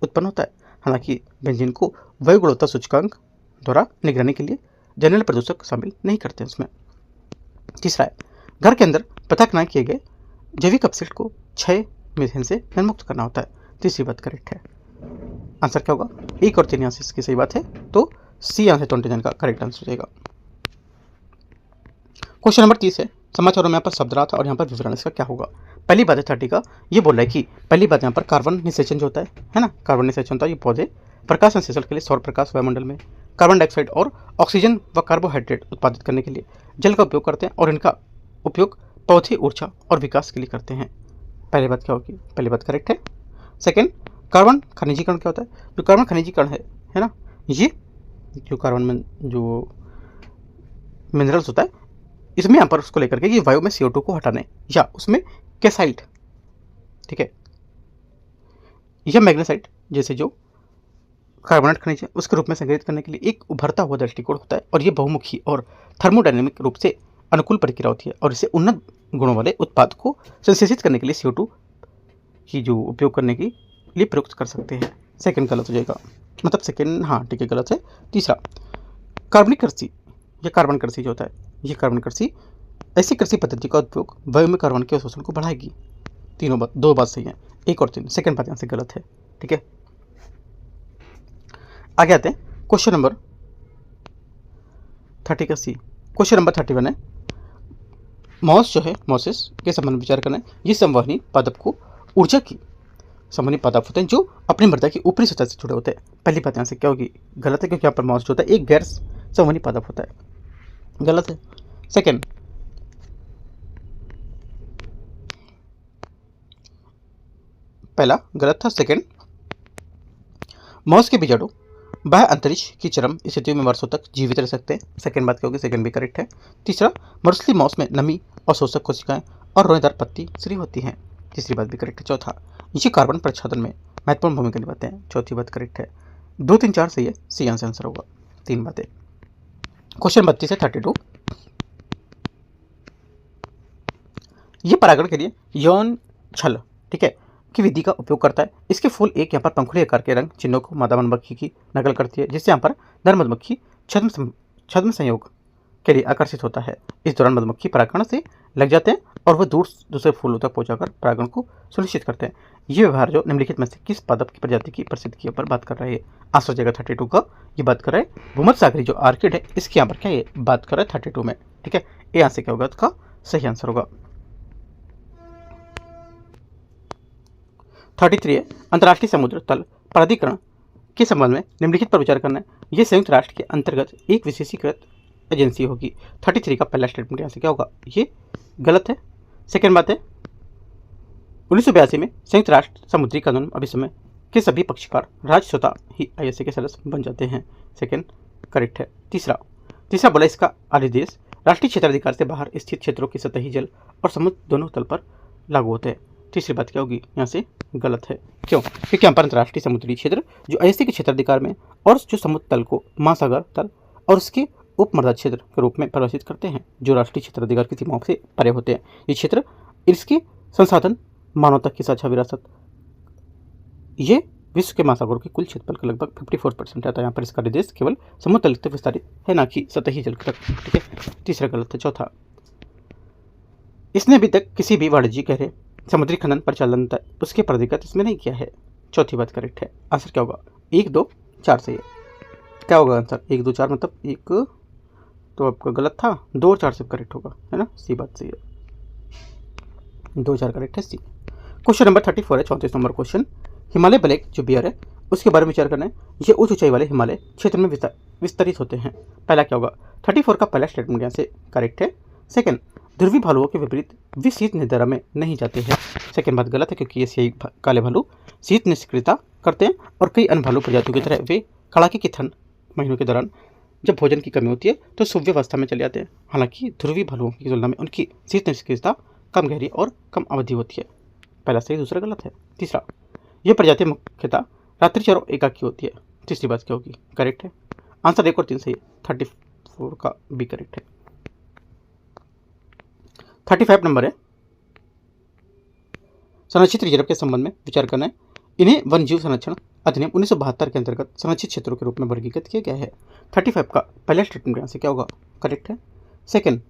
उत्पन्न होता है। हालांकि बेंजीन को वायु गुणवत्ता सूचकांक द्वारा निगरानी के लिए जनरल प्रदूषक शामिल नहीं करते हैं इसमें। तीसरा है, घर के अंदर पृथक न किए गए जैविक अपशिष्ट को क्षय मीथेन से निर्मुक्त करना होता है। तीसरी बात करेक्ट है। आंसर क्या होगा? 1 और 3 यहाँ से इसकी सही बात है, तो सी यहाँ से 29 का करेक्ट आंसर हो जाएगा। क्वेश्चन नंबर 30 है, समाचारों में यहाँ पर शब्द रहा था और यहाँ पर विवरण इसका क्या होगा। पहली बात है 30 का, ये बोल रहा है कि पहली बात यहाँ पर कार्बन निषेचन जो होता है ना, कार्बन निषेचन होता है, ये पौधे प्रकाश संश्लेषण के लिए सौर प्रकाश वायुमंडल में कार्बन डाइऑक्साइड और ऑक्सीजन व कार्बोहाइड्रेट उत्पादित करने के लिए जल का उपयोग करते हैं और इनका उपयोग पौधे ऊर्जा और विकास के लिए करते हैं। पहली बात क्या होगी? पहली बात करेक्ट है। सेकेंड, कार्बन खनिजीकरण क्या होता है? जो कार्बन खनिजीकरण है ना, ये जो कार्बन में जो मिनरल्स होता है, इसमें यहाँ पर उसको लेकर के ये वायु में CO2 को हटाने या उसमें कैसाइट, ठीक है, या मैग्नेसाइट जैसे जो कार्बोनेट खनिज है उसके रूप में संग्रहित करने के लिए एक उभरता हुआ दृष्टिकोण होता है और ये बहुमुखी और थर्मोडायनेमिक रूप से अनुकूल प्रक्रिया होती है और इसे उन्नत गुणों वाले उत्पाद को संश्लेषित करने के लिए CO2 की जो उपयोग करने के लिए प्रयुक्त कर सकते हैं। सेकंड गलत हो जाएगा, मतलब सेकंड हाँ ठीक है गलत है। तीसरा, कार्बनिक कृषि या कार्बन कृषि जो होता है, ये कार्बन कृषि ऐसी कृषि पद्धति का उपयोग वायु में कार्बन के अवशोषण को बढ़ाएगी। दो बात सही है, 1 और 3। सेकंड बात यहाँ से गलत है, ठीक है। आगे आते हैं क्वेश्चन नंबर 30 का सी। क्वेश्चन नंबर 31 है, मॉस जो है मोसेस के संबंध में विचार करना है। ये संवहनी पादप को ऊर्जा की संवहनी पादप होते हैं जो अपनी मृदा की ऊपरी सतह से जुड़े होते हैं। पहली बात यहाँ से क्या होगी? गलत है, क्योंकि यहाँ पर मॉस जो होता है एक गैर संवहनी पादप होता है, गलत है। सेकेंड, पहला गलत था। सेकेंड, मॉस के बीजाणु बाह्य अंतरिक्ष की चरम स्थितियों में वर्षों तक जीवित रह सकते हैं। सेकेंड बात क्या होगी? सेकेंड भी करेक्ट है। तीसरा, मरुस्थलीय मॉस में नमी अवशोषक कोशिकाएं और रोएदार पत्ती श्री होती हैं। तीसरी बात भी करेक्ट है। चौथा, ये कार्बन प्रच्छादन में महत्वपूर्ण भूमिका निभाते हैं। चौथी बात करेक्ट है। 2, 3, 4 सही है, सी यहाँ से आंसर होगा। 3 बातें। क्वेश्चन 32 से 32, ये परागण के लिए यौन छल, ठीक है, की विधि का उपयोग करता है। इसके फूल एक यहाँ पर पंखुड़ी आकार के रंग चिन्हों को मादा मधुमक्खी की नकल करती है, जिससे यहाँ पर नर मधुमक्खी छद्म संयोग के लिए आकर्षित होता है। इस दौरान मधुमक्खी परागण से लग जाते हैं और वह दूसरे फूलों तक पहुंचाकर परागण को सुनिश्चित करते हैं। ये व्यवहार जो निम्नलिखित में से किस पादप की प्रजाति की प्रसिद्धि पर बात कर रहे हैं? आंसर हो जाएगा 32 का। ये बात कर रहे हैं भूमध्य सागरी जो आर्किड है, इसकी यहाँ पर क्या ये बात कर रहे हैं 32 में, ठीक है। ये यहाँ से क्या होगा? इसका सही आंसर होगा। 33 है, अंतर्राष्ट्रीय समुद्र तल प्राधिकरण के संबंध में निम्नलिखित पर विचार करना है। यह संयुक्त राष्ट्र के अंतर्गत एक विशेषीकृत एजेंसी होगी। 33 का पहला स्टेटमेंट यहाँ से क्या होगा? ये गलत है। सेकेंड बात है, 1982 में संयुक्त राष्ट्र समुद्री कानून अभिसमय के सभी पक्षकार राज्य स्वतः ही ISA के सदस्य बन जाते हैं। सेकेंड करेक्ट है। तीसरा बोला इसका अधिदेश राष्ट्रीय क्षेत्राधिकार से बाहर स्थित क्षेत्रों के सतही जल और समुद्र दोनों तल पर लागू होते हैं। तीसरी बात क्या होगी? यहाँ से गलत है। क्यों? क्योंकि यहाँ पर अंतर्राष्ट्रीय समुद्री क्षेत्र जो ISA के क्षेत्राधिकार में और जो समुद्र तल को महासागर तल और उसके उपमर्दा क्षेत्र के रूप में परिभाषित करते हैं, जो राष्ट्रीय क्षेत्राधिकार की सीमाओं से परे होते हैं। ये क्षेत्र इसके संसाधन, मानवता की साझा विरासत, ये विश्व के महासागरों के कुल क्षेत्रफल का लगभग 54% आता है। यहाँ पर इसका देश केवल समुद्र तल तक विस्तारित है, ना कि सतही जल तक, ठीक है। तीसरा गलत है। चौथा, इसने अभी तक किसी भी वाणिज्यिक गहरे समुद्री खनन परिचालन उसके प्राधिकृत इसमें नहीं किया है। चौथी बात करेक्ट है। आंसर क्या होगा? 1, 2, 4 सही है। क्या होगा आंसर? 1, 2, 4 मतलब 1 तो आपका गलत था, 2 और 4 से करेक्ट होगा, है ना। सी बात सही है, 2, 4 करेक्ट है, सी। क्वेश्चन नंबर 34 है, 34 नंबर क्वेश्चन। हिमालय ब्लैक जो बियर है उसके बारे में विचार करना है। ये उच्च ऊंचाई वाले हिमालय क्षेत्र में विस्तरित होते हैं। पहला क्या होगा? 34 का पहला स्टेटमेंट यहाँ से करेक्ट है। सेकंड, ध्रुवी भालुओं के विपरीत वे शीत निद्रा में नहीं जाते हैं। सेकंड बात गलत है, क्योंकि ये सियाही काले भालू शीत निष्क्रियता करते हैं और कई अन्य भालू प्रजातियों की तरह वे कड़ाके की ठंड महीनों के दौरान जब भोजन की कमी होती है तो सुव्यवस्था में चले जाते हैं। हालांकि ध्रुवी भालुओं की तुलना में उनकी शीत निष्क्रियता कम गहरी और कम अवधि होती है। पहला सही, दूसरा गलत है। तीसरा, यह प्रजाति मुख्यतः रात्रिचर और एकाकी होती है। तीसरी बात क्या होगी? करेक्ट है। आंसर 1 और 3 सही है, 34 का भी करेक्ट है। 35 नंबर है, संरक्षित रिजर्व के संबंध में विचार करना है। इन्हें वन्यजीव संरक्षण अधिनियम 1972 के अंतर्गत संरक्षित क्षेत्रों के रूप में वर्गीकृत किया गया है। 35 का पहला स्टेटमेंट यहाँ से क्या होगा? करेक्ट है। सेकंड,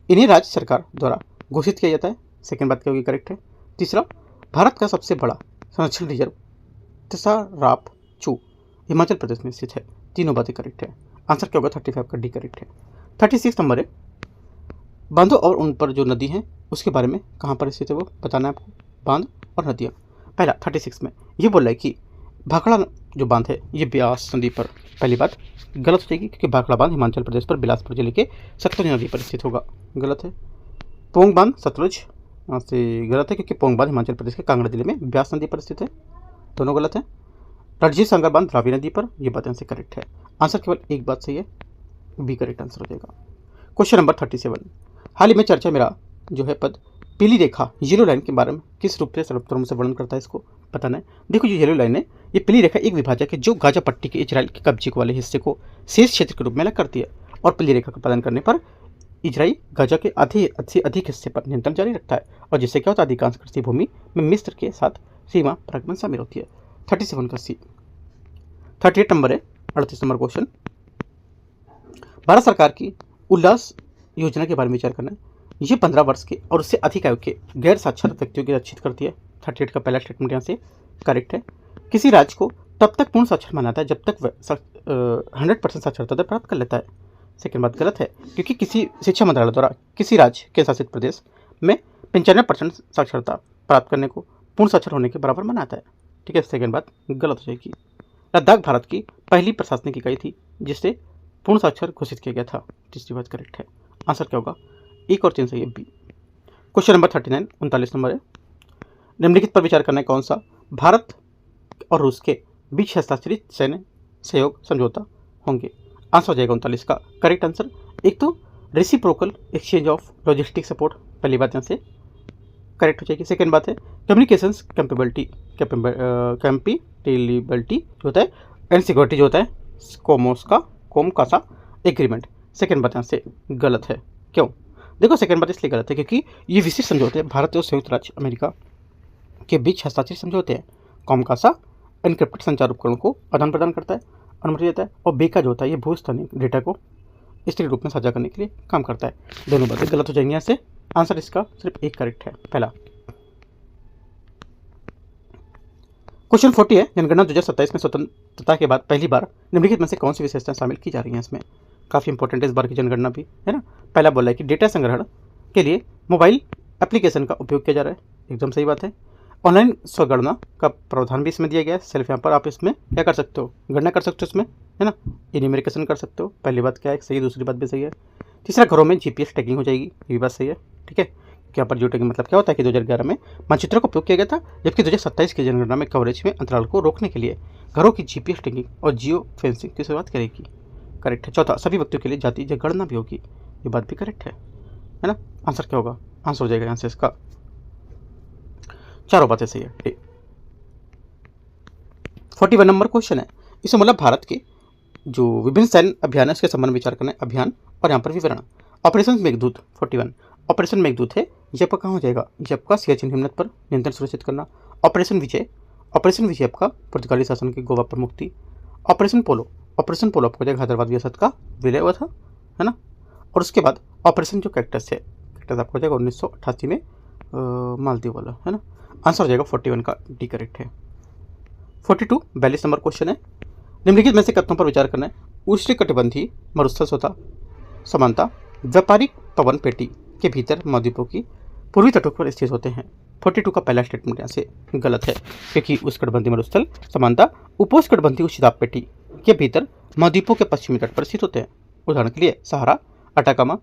इन्हें राज्य सरकार द्वारा घोषित किया जाता है। सेकेंड बात क्या होगी करेक्ट है। तीसरा, भारत का सबसे बड़ा संरक्षण रिजर्व तिसाराप चू हिमाचल प्रदेश में स्थित है। तीनों बातें करेक्ट है। आंसर क्या होगा 35 का डी करेक्ट है। 36 नंबर है, बांधों और उन पर जो नदी है उसके बारे में कहाँ पर स्थित है वो बताना है आपको, बांध और नदियाँ। पहला 36 में ये बोल रहा है कि भाखड़ा जो बांध है ये ब्यास नदी पर, पहली बात गलत हो जाएगी क्योंकि भाखड़ा बांध हिमाचल प्रदेश पर बिलासपुर जिले के सतलुज नदी पर स्थित होगा, गलत है। पोंग बांध सतलुज से गलत है क्योंकि पोंग बांध हिमाचल प्रदेश के कांगड़ा जिले में ब्यास नदी पर स्थित है, दोनों गलत है। रणजीत सागर बांध रावी नदी पर, यह बात से करेक्ट है। आंसर केवल एक बात सही है, बी करेक्ट आंसर हो जाएगा। क्वेश्चन नंबर 37, हाल ही में चर्चा मेरा जो है पद पीली रेखा येलो लाइन के बारे में किस रूप से सर्वोत्तम से वर्णन करता है, इसको बताना है। देखो जो येलो लाइन है ये पीली रेखा एक विभाजक है जो गाजा पट्टी के इजराइल के कब्जे वाले हिस्से को शेष क्षेत्र के रूप में अलग करती है और पीली रेखा का पालन करने पर इजराइल गाजा के आधे से अधिक हिस्से पर नियंत्रण जारी रखता है और जिससे क्या होता है अधिकांश कृषि भूमि में मिस्र के साथ सीमा प्रागमन शामिल होती है। 37 का सी। 38 नंबर है, 38 नंबर क्वेश्चन, भारत सरकार की उल्लास योजना के बारे में विचार करना है। ये 15 वर्ष के और उससे अधिक आयु के गैर साक्षर व्यक्तियों की रक्षित करती है। 38 का पहला स्टेटमेंट यहाँ से करेक्ट है। किसी राज्य को तब तक पूर्ण साक्षर माना जाता है जब तक वह 100% साक्षरता दर प्राप्त कर लेता है। सेकेंड बात गलत है क्योंकि किसी शिक्षा मंत्रालय द्वारा किसी राज्य के शासित प्रदेश में 95% साक्षरता प्राप्त करने को पूर्ण साक्षर होने के बराबर माना जाता है। ठीक है, सेकेंड बात गलत हो जाएगी। लद्दाख भारत की पहली प्रशासनिक इकाई थी जिससे पूर्ण साक्षर घोषित किया गया था। तीसरी बात करेक्ट है। आंसर क्या होगा, एक और 3 सही है, बी। क्वेश्चन नंबर 39, 39 नंबर है, निम्नलिखित पर विचार करना है कौन सा भारत और रूस के बीच हस्ताक्षरित सैन्य सहयोग समझौता होंगे। आंसर हो जाएगा 39 का करेक्ट आंसर। एक तो reciprocal exchange of logistic support, पहली बात यहाँ से करेक्ट हो जाएगी। सेकेंड बात है कम्युनिकेशंस कैपेबिलिटी जो होता है एंड सिक्योरिटी जो होता है कोमकासा एग्रीमेंट। सेकेंड बात यहाँ से गलत है, क्यों? देखो सेकेंड बात इसलिए गलत है क्योंकि ये विशेष समझौते भारत और संयुक्त राज्य अमेरिका के बीच हस्ताक्षरित समझौते हैं। कोमकासा एनक्रिप्टेड संचार उपकरणों को आदान प्रदान करता है, अनुमति देता है, और बेका जो होता है ये भूस्थानीय डेटा को स्थिर रूप में साझा करने के लिए काम करता है। दोनों बातें गलत हो जाएंगी यहाँ से। आंसर इसका सिर्फ एक करेक्ट है, पहला। क्वेश्चन 40 है, जनगणना 2027 में स्वतंत्रता के बाद पहली बार निम्नलिखित में से कौन सी विशेषताएं शामिल की जा रही हैं इसमें। काफ़ी इंपॉर्टेंट है इस बार की जनगणना भी, है ना। पहला बोला है कि डेटा संग्रहण के लिए मोबाइल एप्लीकेशन का उपयोग किया जा रहा है, एकदम सही बात है। ऑनलाइन स्वगणना का प्रावधान भी इसमें दिया गया है। सेल्फ यहाँ पर आप इसमें क्या कर सकते हो, गणना कर सकते हो इसमें, है ना, इन्यूमरेशन कर सकते हो। पहली बात क्या है सही, दूसरी बात भी सही है। तीसरा, घरों में जीपीएस टैगिंग हो जाएगी, ये भी बात सही है। ठीक है, यहाँ पर जियो टैगिंग मतलब क्या होता है कि 2011 में मानचित्रों का उपयोग किया गया था, जबकि 2027 की जनगणना में कवरेज में अंतराल को रोकने के लिए घरों की जीपीएस टैगिंग और जियो फेंसिंग की शुरुआत करेगी, करेक्ट है। चौथा, सभी व्यक्तियों के लिए जाति जनगणना भी होगी, ये बात भी करेक्ट है ना। आंसर क्या होगा, आंसर हो जाएगा यहाँ से इसका चारों बातें सही है। 41 नंबर क्वेश्चन है, इसमें मतलब भारत के जो विभिन्न सैन्य अभियान है उसके संबंध में विचार करना है, अभियान और यहाँ पर विवरण। ऑपरेशन मेघदूत 41, ऑपरेशन मेघदूत है ये आपका कहाँ हो जाएगा, ये आपका सियाचिन हिमनद पर नियंत्रण सुनिश्चित करना। ऑपरेशन विजय आपका पुर्तगाली शासन के गोवा पर मुक्ति। ऑपरेशन पोलो आपको हो जाएगा हैदराबाद रियासत का विलय हुआ था, है ना। और उसके बाद ऑपरेशन जो कैक्टस है, कैक्टस आपको हो जाएगा 1988 में मालदीव वाला, है ना। आंसर हो जाएगा 41 का डी करेक्ट है। 42 42 नंबर क्वेश्चन है, निम्नलिखित में से कथनों पर विचार करना है। उष्णकटिबंधीय मरुस्थल स्वतः समानता व्यापारिक पवन पेटी के भीतर महाद्वीपों की पूर्वी तटों पर स्थित होते हैं। 42 का पहला स्टेटमेंट यहाँ से गलत है क्योंकि उष्णकटिबंधीय मरुस्थल समानता उपोष्णकटिबंधीय उच्चदाब पेटी के भीतर महाद्वीपों के पश्चिमी तट पर स्थित होते हैं। उदाहरण के लिए सहारा, अटाकामा,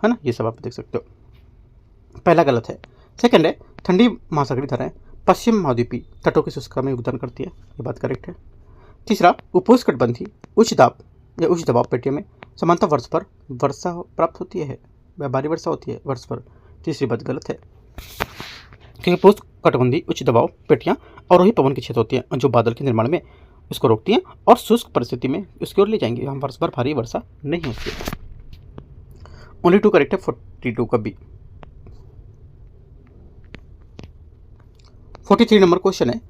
है ना, ये सब आप देख सकते हो। पहला गलत है। सेकंड है, ठंडी महासागरीय धाराएं पश्चिम महाद्वीपीय तटों की शुष्कता में योगदान करती है, ये बात करेक्ट है। तीसरा, उपोष्णकटिबंधीय उच्च दाब या उच्च दबाव पेटियों में समानता वर्ष पर वर्षा प्राप्त होती है, भारी वर्षा होती है वर्ष पर। तीसरी बात गलत है क्योंकि उपोष्णकटिबंधीय उच्च दबाव पेटियां अवरोही पवन की क्षेत्र होती हैं जो बादल के निर्माण में उसको रोकती हैं और शुष्क परिस्थिति में उसकी ओर ले जाएंगे, यहाँ वर्ष भर भारी वर्षा नहीं होती है। ओनली 2 करेक्ट है, 42 का बी। 43 नंबर क्वेश्चन है,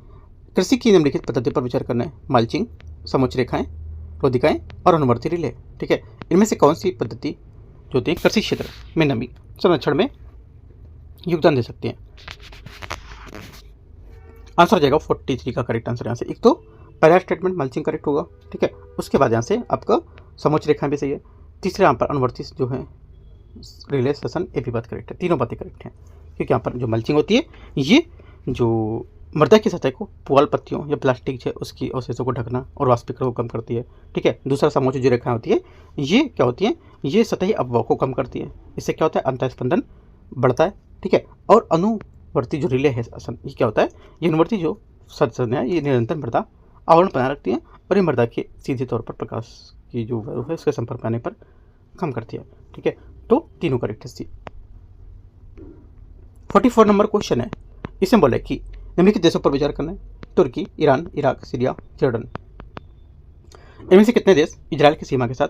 कृषि की निम्नलिखित पद्धति पर विचार करना है। मल्चिंग, समुच्च रेखाएं, रोधिकाएं और अनुवर्ती रिले। ठीक है, इनमें से कौन सी पद्धति जो होती है कृषि क्षेत्र में नमी संरक्षण में योगदान दे सकती हैं। आंसर हो जाएगा 43 का करेक्ट आंसर यहाँ से। एक तो पहला स्टेटमेंट मल्चिंग करेक्ट होगा, ठीक है। उसके बाद यहाँ से आपका समोच्च रेखा भी सही है। तीसरे यहाँ पर अनुवर्ती जो है रिले सेशन, ये भी बात करेक्ट है। तीनों बातें करेक्ट हैं, क्योंकि यहाँ पर जो मल्चिंग होती है ये जो मृदा की सतह को पुआल पत्तियों या प्लास्टिक है उसकी अवशेषों को ढकना और वाष्पीकरण को कम करती है, ठीक है। दूसरा समोच्च जो रेखाएं होती है ये क्या होती है, ये सतही अववाह को कम करती है। इससे क्या होता है, अंतःस्पंदन बढ़ता है, ठीक है। और अनुवर्ती जो रिले है सेशन, ये क्या होता है, ये अनुवर्ती जो संरचना है ये निरंतर मृदा आवरण बनाए रखती है और ये मृदा के सीधे तौर पर प्रकाश की जो वायु है उसके संपर्क में आने पर कम करती है, ठीक है। तो तीनों करेक्ट है सी। 44 नंबर क्वेश्चन है, इसमें बोला कि निम्नलिखित देशों पर विचार करना है, तुर्की, ईरान, इराक, सीरिया, जॉर्डन। इनमें से कितने देश इजराइल की सीमा के साथ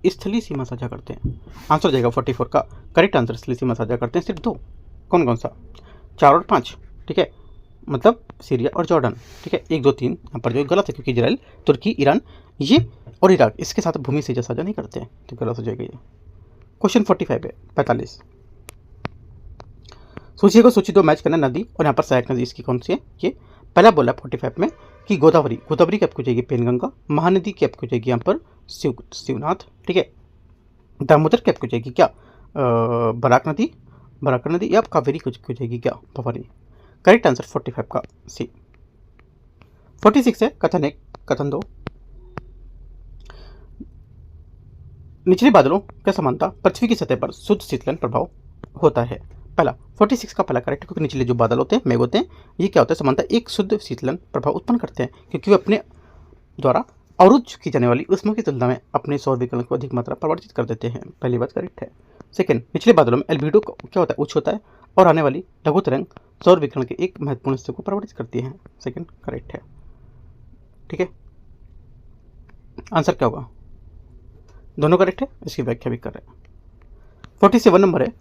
स्थलीय सीमा साझा करते हैं। आंसर हो जाएगा 44 का करेक्ट आंसर, स्थलीय सीमा साझा करते हैं सिर्फ दो। कौन कौन सा, 4 और 5, ठीक है। मतलब सीरिया और जॉर्डन, ठीक है। 1, 2, 3 यहाँ पर जो गलत है, क्योंकि इजराइल, तुर्की, ईरान ये और इराक इसके साथ भूमि सीमा साझा नहीं करते हैं, तो गलत हो जाएगा ये। क्वेश्चन 45 है 45। सूची को सूची 2 मैच करना नदी और यहाँ पर सहायक नदी इसकी कौन सी है। ये पहला बोला 45 में कि गोदावरी, गोदावरी की आपको हो जाएगी पेनगंगा। महानदी की आपको हो जाएगी यहाँ पर शिवनाथ, ठीक है। दामोदर की आपको हो जाएगी क्या, बराक नदी, बराकर नदी। या आप कावेरी को हो जाएगी क्या, भवानी। करेक्ट आंसर 45 का सी। 46 है कथन 1 कथन 2। निचले बादलों का समानता पृथ्वी की सतह पर शुद्ध शीतलन प्रभाव होता है। पहला 46 का पहला करेक्ट, क्योंकि निचले जो बादल होते हैं, मेघ होते हैं, ये क्या होता है, समानता एक शुद्ध शीतलन प्रभाव उत्पन्न करते हैं, क्योंकि वे अपने द्वारा अवरुद्ध की जाने वाली ऊष्मा की तुलना में अपने सौर विकिरण को अधिक मात्रा प्रवर्तित कर देते हैं। पहली बात करेक्ट है। सेकंड, निचले बादलों में एल्बिडो क्या होता है, उच्च होता है और आने वाली लघु तरंग सौर विकिरण के एक महत्वपूर्ण हिस्से को प्रवर्तित करती है। सेकंड करेक्ट है, ठीक है। आंसर क्या होगा, दोनों करेक्ट है, इसकी व्याख्या भी कर रहे हैं। 47 नंबर है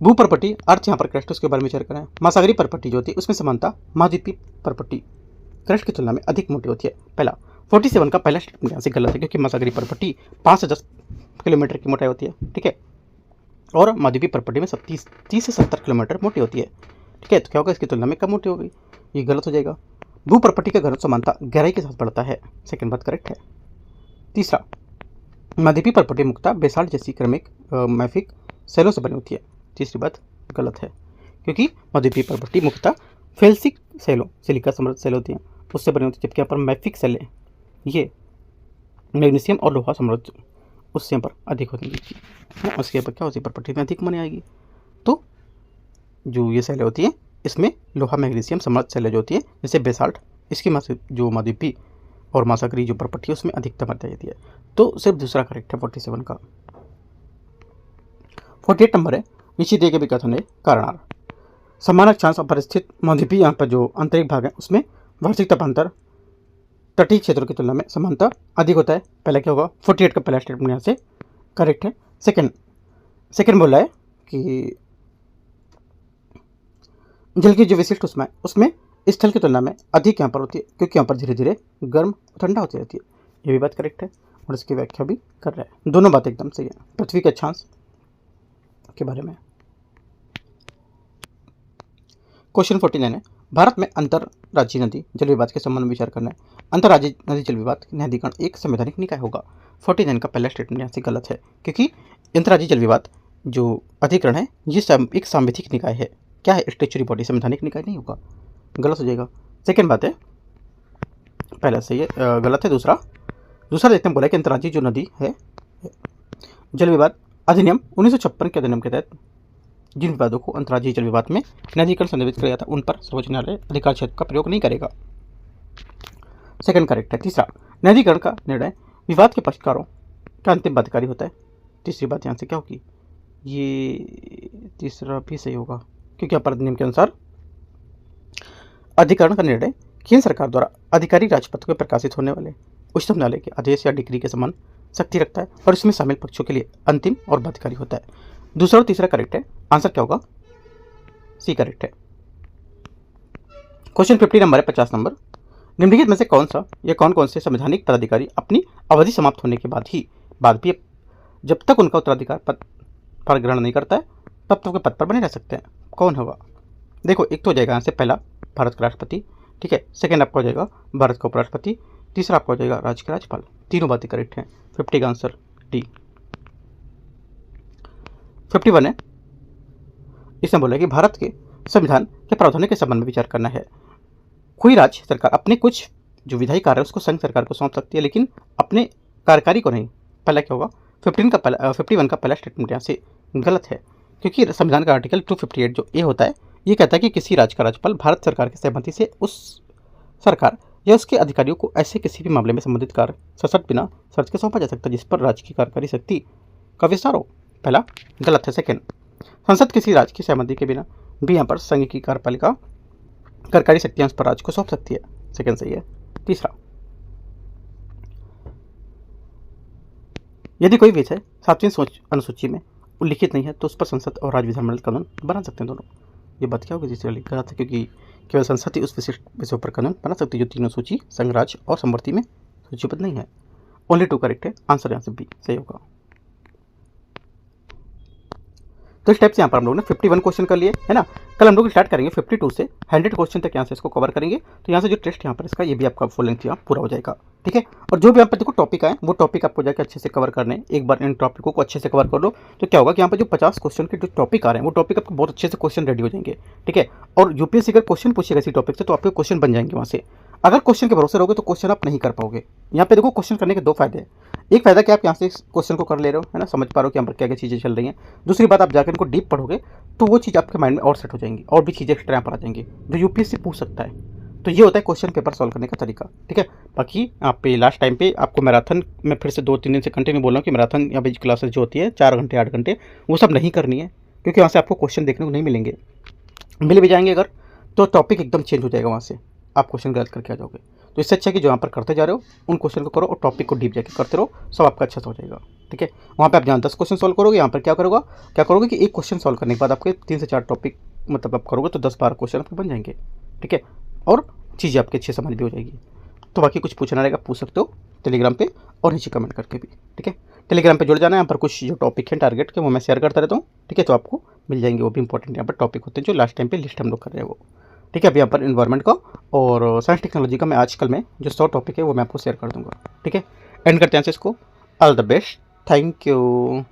भू परपट्टी अर्थ यहाँ पर क्रस्ट, उसके बारे में विचार करें। महासागरीय परपट्टी जो होती है उसमें समानता महाद्वीपीय परपट्टी क्रस्ट की तुलना में अधिक मोटी होती है। पहला 47 का पहला स्टेटमेंट यहाँ से गलत है, क्योंकि महासागरीय परपट्टी 5 से 10 किलोमीटर की मोटाई होती है, ठीक है। और महाद्वीपीय परपट्टी में 30 से 70 किलोमीटर मोटी होती है, ठीक है। तो क्या होगा, इसकी तुलना में कम मोटी हो गई, ये गलत हो जाएगा। भू परपट्टी का घनत्व समानता गहराई के साथ बढ़ता है। सेकेंड बात करेक्ट है। तीसरा, महाद्वीपीय परपट्टी मुख्यतः बेसाल्ट जैसी क्रमिक मैफिक सेलों से बनी होती है। तीसरी बात गलत है, क्योंकि महाद्वीपीय परपट्टी मुख्यतः फेल्सिक सेलों, सिलिका समृद्ध सेल होती हैं, उससे बनी होती है, जबकि यहाँ पर मैफिक सेलें ये मैग्नीशियम और लोहा समृद्ध उससे यहाँ पर अधिक होती है। उसके यहाँ पर क्या होती है, परपट्टी में अधिक बनी आएगी। तो जो ये सेलें होती हैं इसमें लोहा मैग्नीशियम समृद्ध सेलें जो होती है, जैसे बेसाल्ट, इसकी जो महाद्वीपीय और महासागरीय जो परपट्टी है उसमें अधिकतम मात्रा जाती है। तो सिर्फ दूसरा करेक्ट है 47 का। 48 नंबर है नीचे दिए गए भी कथन है कारणार। समान अक्षांश पर स्थित महाद्वीपीय यहाँ पर जो आंतरिक भाग है उसमें वार्षिक तापांतर तटीय क्षेत्रों की तुलना में समानता अधिक होता है। पहला क्या होगा, 48 का पहला स्टेटमेंट यहाँ से करेक्ट है। सेकंड बोला है कि जल की जो विशिष्ट ऊष्मा है उसमें स्थल की तुलना में अधिक यहाँ पर होती है, क्योंकि यहाँ पर धीरे धीरे गर्म ठंडा होती रहती है। ये भी बात करेक्ट है और इसकी व्याख्या भी कर रहा है। दोनों बातें एकदम सही है पृथ्वी के अक्षांश के बारे में। क्वेश्चन 49 है भारत में अंतरराज्यीय नदी जल विवाद के संबंध में विचार करना है। अंतरराज्यीय नदी जल विवाद न्यायाधिकरण एक संवैधानिक निकाय होगा। 49 का पहला स्टेटमेंट यहाँ से गलत है, क्योंकि अंतरराज्यीय जल विवाद जो अधिकरण है ये एक सांविधिक निकाय है। क्या है, स्टेचुरी बॉडी, संवैधानिक निकाय नहीं होगा, गलत हो जाएगा। सेकेंड बात है, पहला सही है, गलत है। दूसरा देखते हैं, बोला कि अंतरराज्यीय जो नदी है जल विवाद अधिनियम 1956 के अधिनियम के तहत जिन विवादों को अंतरराज्यीय जल विवाद में न्यायाधिकरण संदर्भित किया जाता है उन पर सर्वोच्च न्यायालय अधिकार क्षेत्र का प्रयोग नहीं करेगा। सेकंड करेक्ट है। तीसरा, न्यायाधिकरण का निर्णय विवाद के पक्षकारों का अंतिम बाध्यकारी होता है। तीसरी बात यहाँ से क्या होगी, ये तीसरा भी सही होगा, क्योंकि यहाँ पर अधिनियम के अनुसार अधिकरण का निर्णय केंद्र सरकार द्वारा आधिकारिक राजपत्र में प्रकाशित होने वाले उच्चतम न्यायालय के आदेश या डिग्री के समान शक्ति रखता है और इसमें शामिल पक्षों के लिए अंतिम और बाध्यकारी होता है। दूसरा और तीसरा करेक्ट है। आंसर क्या होगा, सी करेक्ट है। क्वेश्चन 50 नंबर है 50 नंबर, निम्नलिखित में से कौन सा या कौन से संवैधानिक पदाधिकारी अपनी अवधि समाप्त होने के बाद भी जब तक उनका उत्तराधिकार पद पर ग्रहण नहीं करता है तब तो के पद पर बने रह सकते हैं। कौन होगा? देखो, एक तो हो जाएगा यहाँ से पहला भारत का राष्ट्रपति, ठीक है। सेकेंड आपका हो जाएगा भारत का उपराष्ट्रपति, तीसरा आपका हो जाएगा राज्य के राज्यपाल। तीनों बातें करेक्ट हैं। 50 का आंसर डी। 51 है, इसने बोला कि भारत के संविधान के प्रावधानों के संबंध में विचार करना है। कोई राज्य सरकार अपने कुछ जो विधायी कार्य है उसको संघ सरकार को सौंप सकती है, लेकिन अपने कार्यकारी को नहीं। पहला क्या होगा? 51 का पहला स्टेटमेंट यहाँ से गलत है, क्योंकि संविधान का आर्टिकल 258 जो ए होता है, ये कहता है कि किसी राज्य का राज्यपाल भारत सरकार की सहमति से उस सरकार या उसके अधिकारियों को ऐसे किसी भी मामले में संबंधित कार्य सशर्त बिना शर्त के सौंपा जा सकता है जिस पर राज्य की कार्यकारी शक्ति का विस्तार हो। पहला गलत है। सेकेंड, संसद किसी राज्य की सहमति के बिना भी यहाँ पर संघ की कार्यपालिका कार्यकारी शक्तियां उस पर राज्य को सौंप सकती है। सेकेंड सही है। तीसरा, यदि कोई विषय 7वीं अनुसूची में उल्लिखित नहीं है तो उस पर संसद और राज्य विधानमंडल कानून बना सकते हैं दोनों। ये बात क्या होगी? जिससे लिखा था, क्योंकि केवल संसद ही उस विशिष्ट विषयों पर कानून बना सकती है जो तीनों सूची संघ, राज्य और समवर्ती में सूचीबद्ध नहीं है। ओनली 2 करेक्ट है। आंसर यहाँ से बी सही होगा। तो इस टाइप से यहाँ पर हम लोग ने 51 क्वेश्चन कर लिए, है ना। कल हम लोग स्टार्ट करेंगे 52 से 100 क्वेश्चन तक यहाँ से इसको कवर करेंगे। तो यहाँ से जो टेस्ट यहाँ पर इसका ये भी आपका फुल लेंथ यहाँ पूरा हो जाएगा, ठीक है। और जो भी यहाँ पर देखो टॉपिक आए वो टॉपिक आपको जाकर अच्छे से कवर करने, एक बार इन टॉपिकों को अच्छे से कवर कर लो तो क्या होगा कि यहाँ पर जो 50 क्वेश्चन के जो टॉपिक आ रहे हैं वो टॉपिक आपको बहुत अच्छे से क्वेश्चन रेडी हो जाएंगे, ठीक है। और यूपीएससी अगर क्वेश्चन पूछेगा इसी टॉपिक से तो आपके क्वेश्चन बन जाएंगे वहाँ से। अगर क्वेश्चन के भरोसे रहोगे तो क्वेश्चन आप नहीं कर पाओगे। यहाँ पे देखो क्वेश्चन करने के 2 फायदे हैं। एक फायदा कि आप यहाँ से इस क्वेश्चन को कर ले रहे हो, है ना, समझ पा रहे हो कि यहाँ पर क्या क्या चीज़ें चल रही हैं। दूसरी बात, आप जाकर इनको डीप पढ़ोगे तो वो चीज़ आपके माइंड में और सेट हो जाएंगी और भी चीज़ें एक्स्ट्रा यहाँ पर आ जाएंगी जो यूपीएससी पूछ सकता है। तो ये होता है क्वेश्चन पेपर सॉल्व करने का तरीका, ठीक है। बाकी आप पे लास्ट टाइम पे आपको मैराथन में फिर से 2-3 दिन से कंटिन्यू बोल रहा हूँ कि मैराथन या बीच क्लासेस जो होती है 4 घंटे 8 घंटे वो सब नहीं करनी है, क्योंकि वहाँ से आपको क्वेश्चन देखने को नहीं मिलेंगे। मिल भी जाएंगे अगर तो टॉपिक एकदम चेंज हो जाएगा, वहाँ से आप क्वेश्चन गलत करके आ जाओगे। तो इससे अच्छा कि जो यहाँ पर करते जा रहे हो उन क्वेश्चन को करो और टॉपिक को डीप जाके करते रहो, सब आपका अच्छा से हो जाएगा, ठीक है। वहाँ पे आप जहाँ 10 क्वेश्चन सॉल्व करोगे, यहाँ पर क्या करोगे कि एक क्वेश्चन सॉल्व करने के बाद आपके 3 से 4 टॉपिक मतलब आप करोगे तो 10-12 क्वेश्चन आपके बन जाएंगे, ठीक है। और चीज़ें आपके अच्छे समझ भी हो जाएगी। तो बाकी कुछ पूछना रहेगा पूछ सकते हो टेलीग्राम पे और नीचे कमेंट करके भी, ठीक है। टेलीग्राम पे जुड़ जाना है, यहाँ पर कुछ जो टॉपिक हैं टारगेट के वो मैं शेयर करता रहता हूँ, ठीक है। तो आपको मिल जाएंगे, वो भी इंपॉर्टेंट यहाँ पर टॉपिक होते हैं जो लास्ट टाइम पे लिस्ट हम लोग कर रहे हैं वो, ठीक है। अभी यहाँ पर इन्वायरमेंट का और साइंस टेक्नोलॉजी का मैं आजकल में जो 100 टॉपिक है वो मैं आपको शेयर कर दूँगा, ठीक है। एंड करते हैं इसको। All the best, thank you.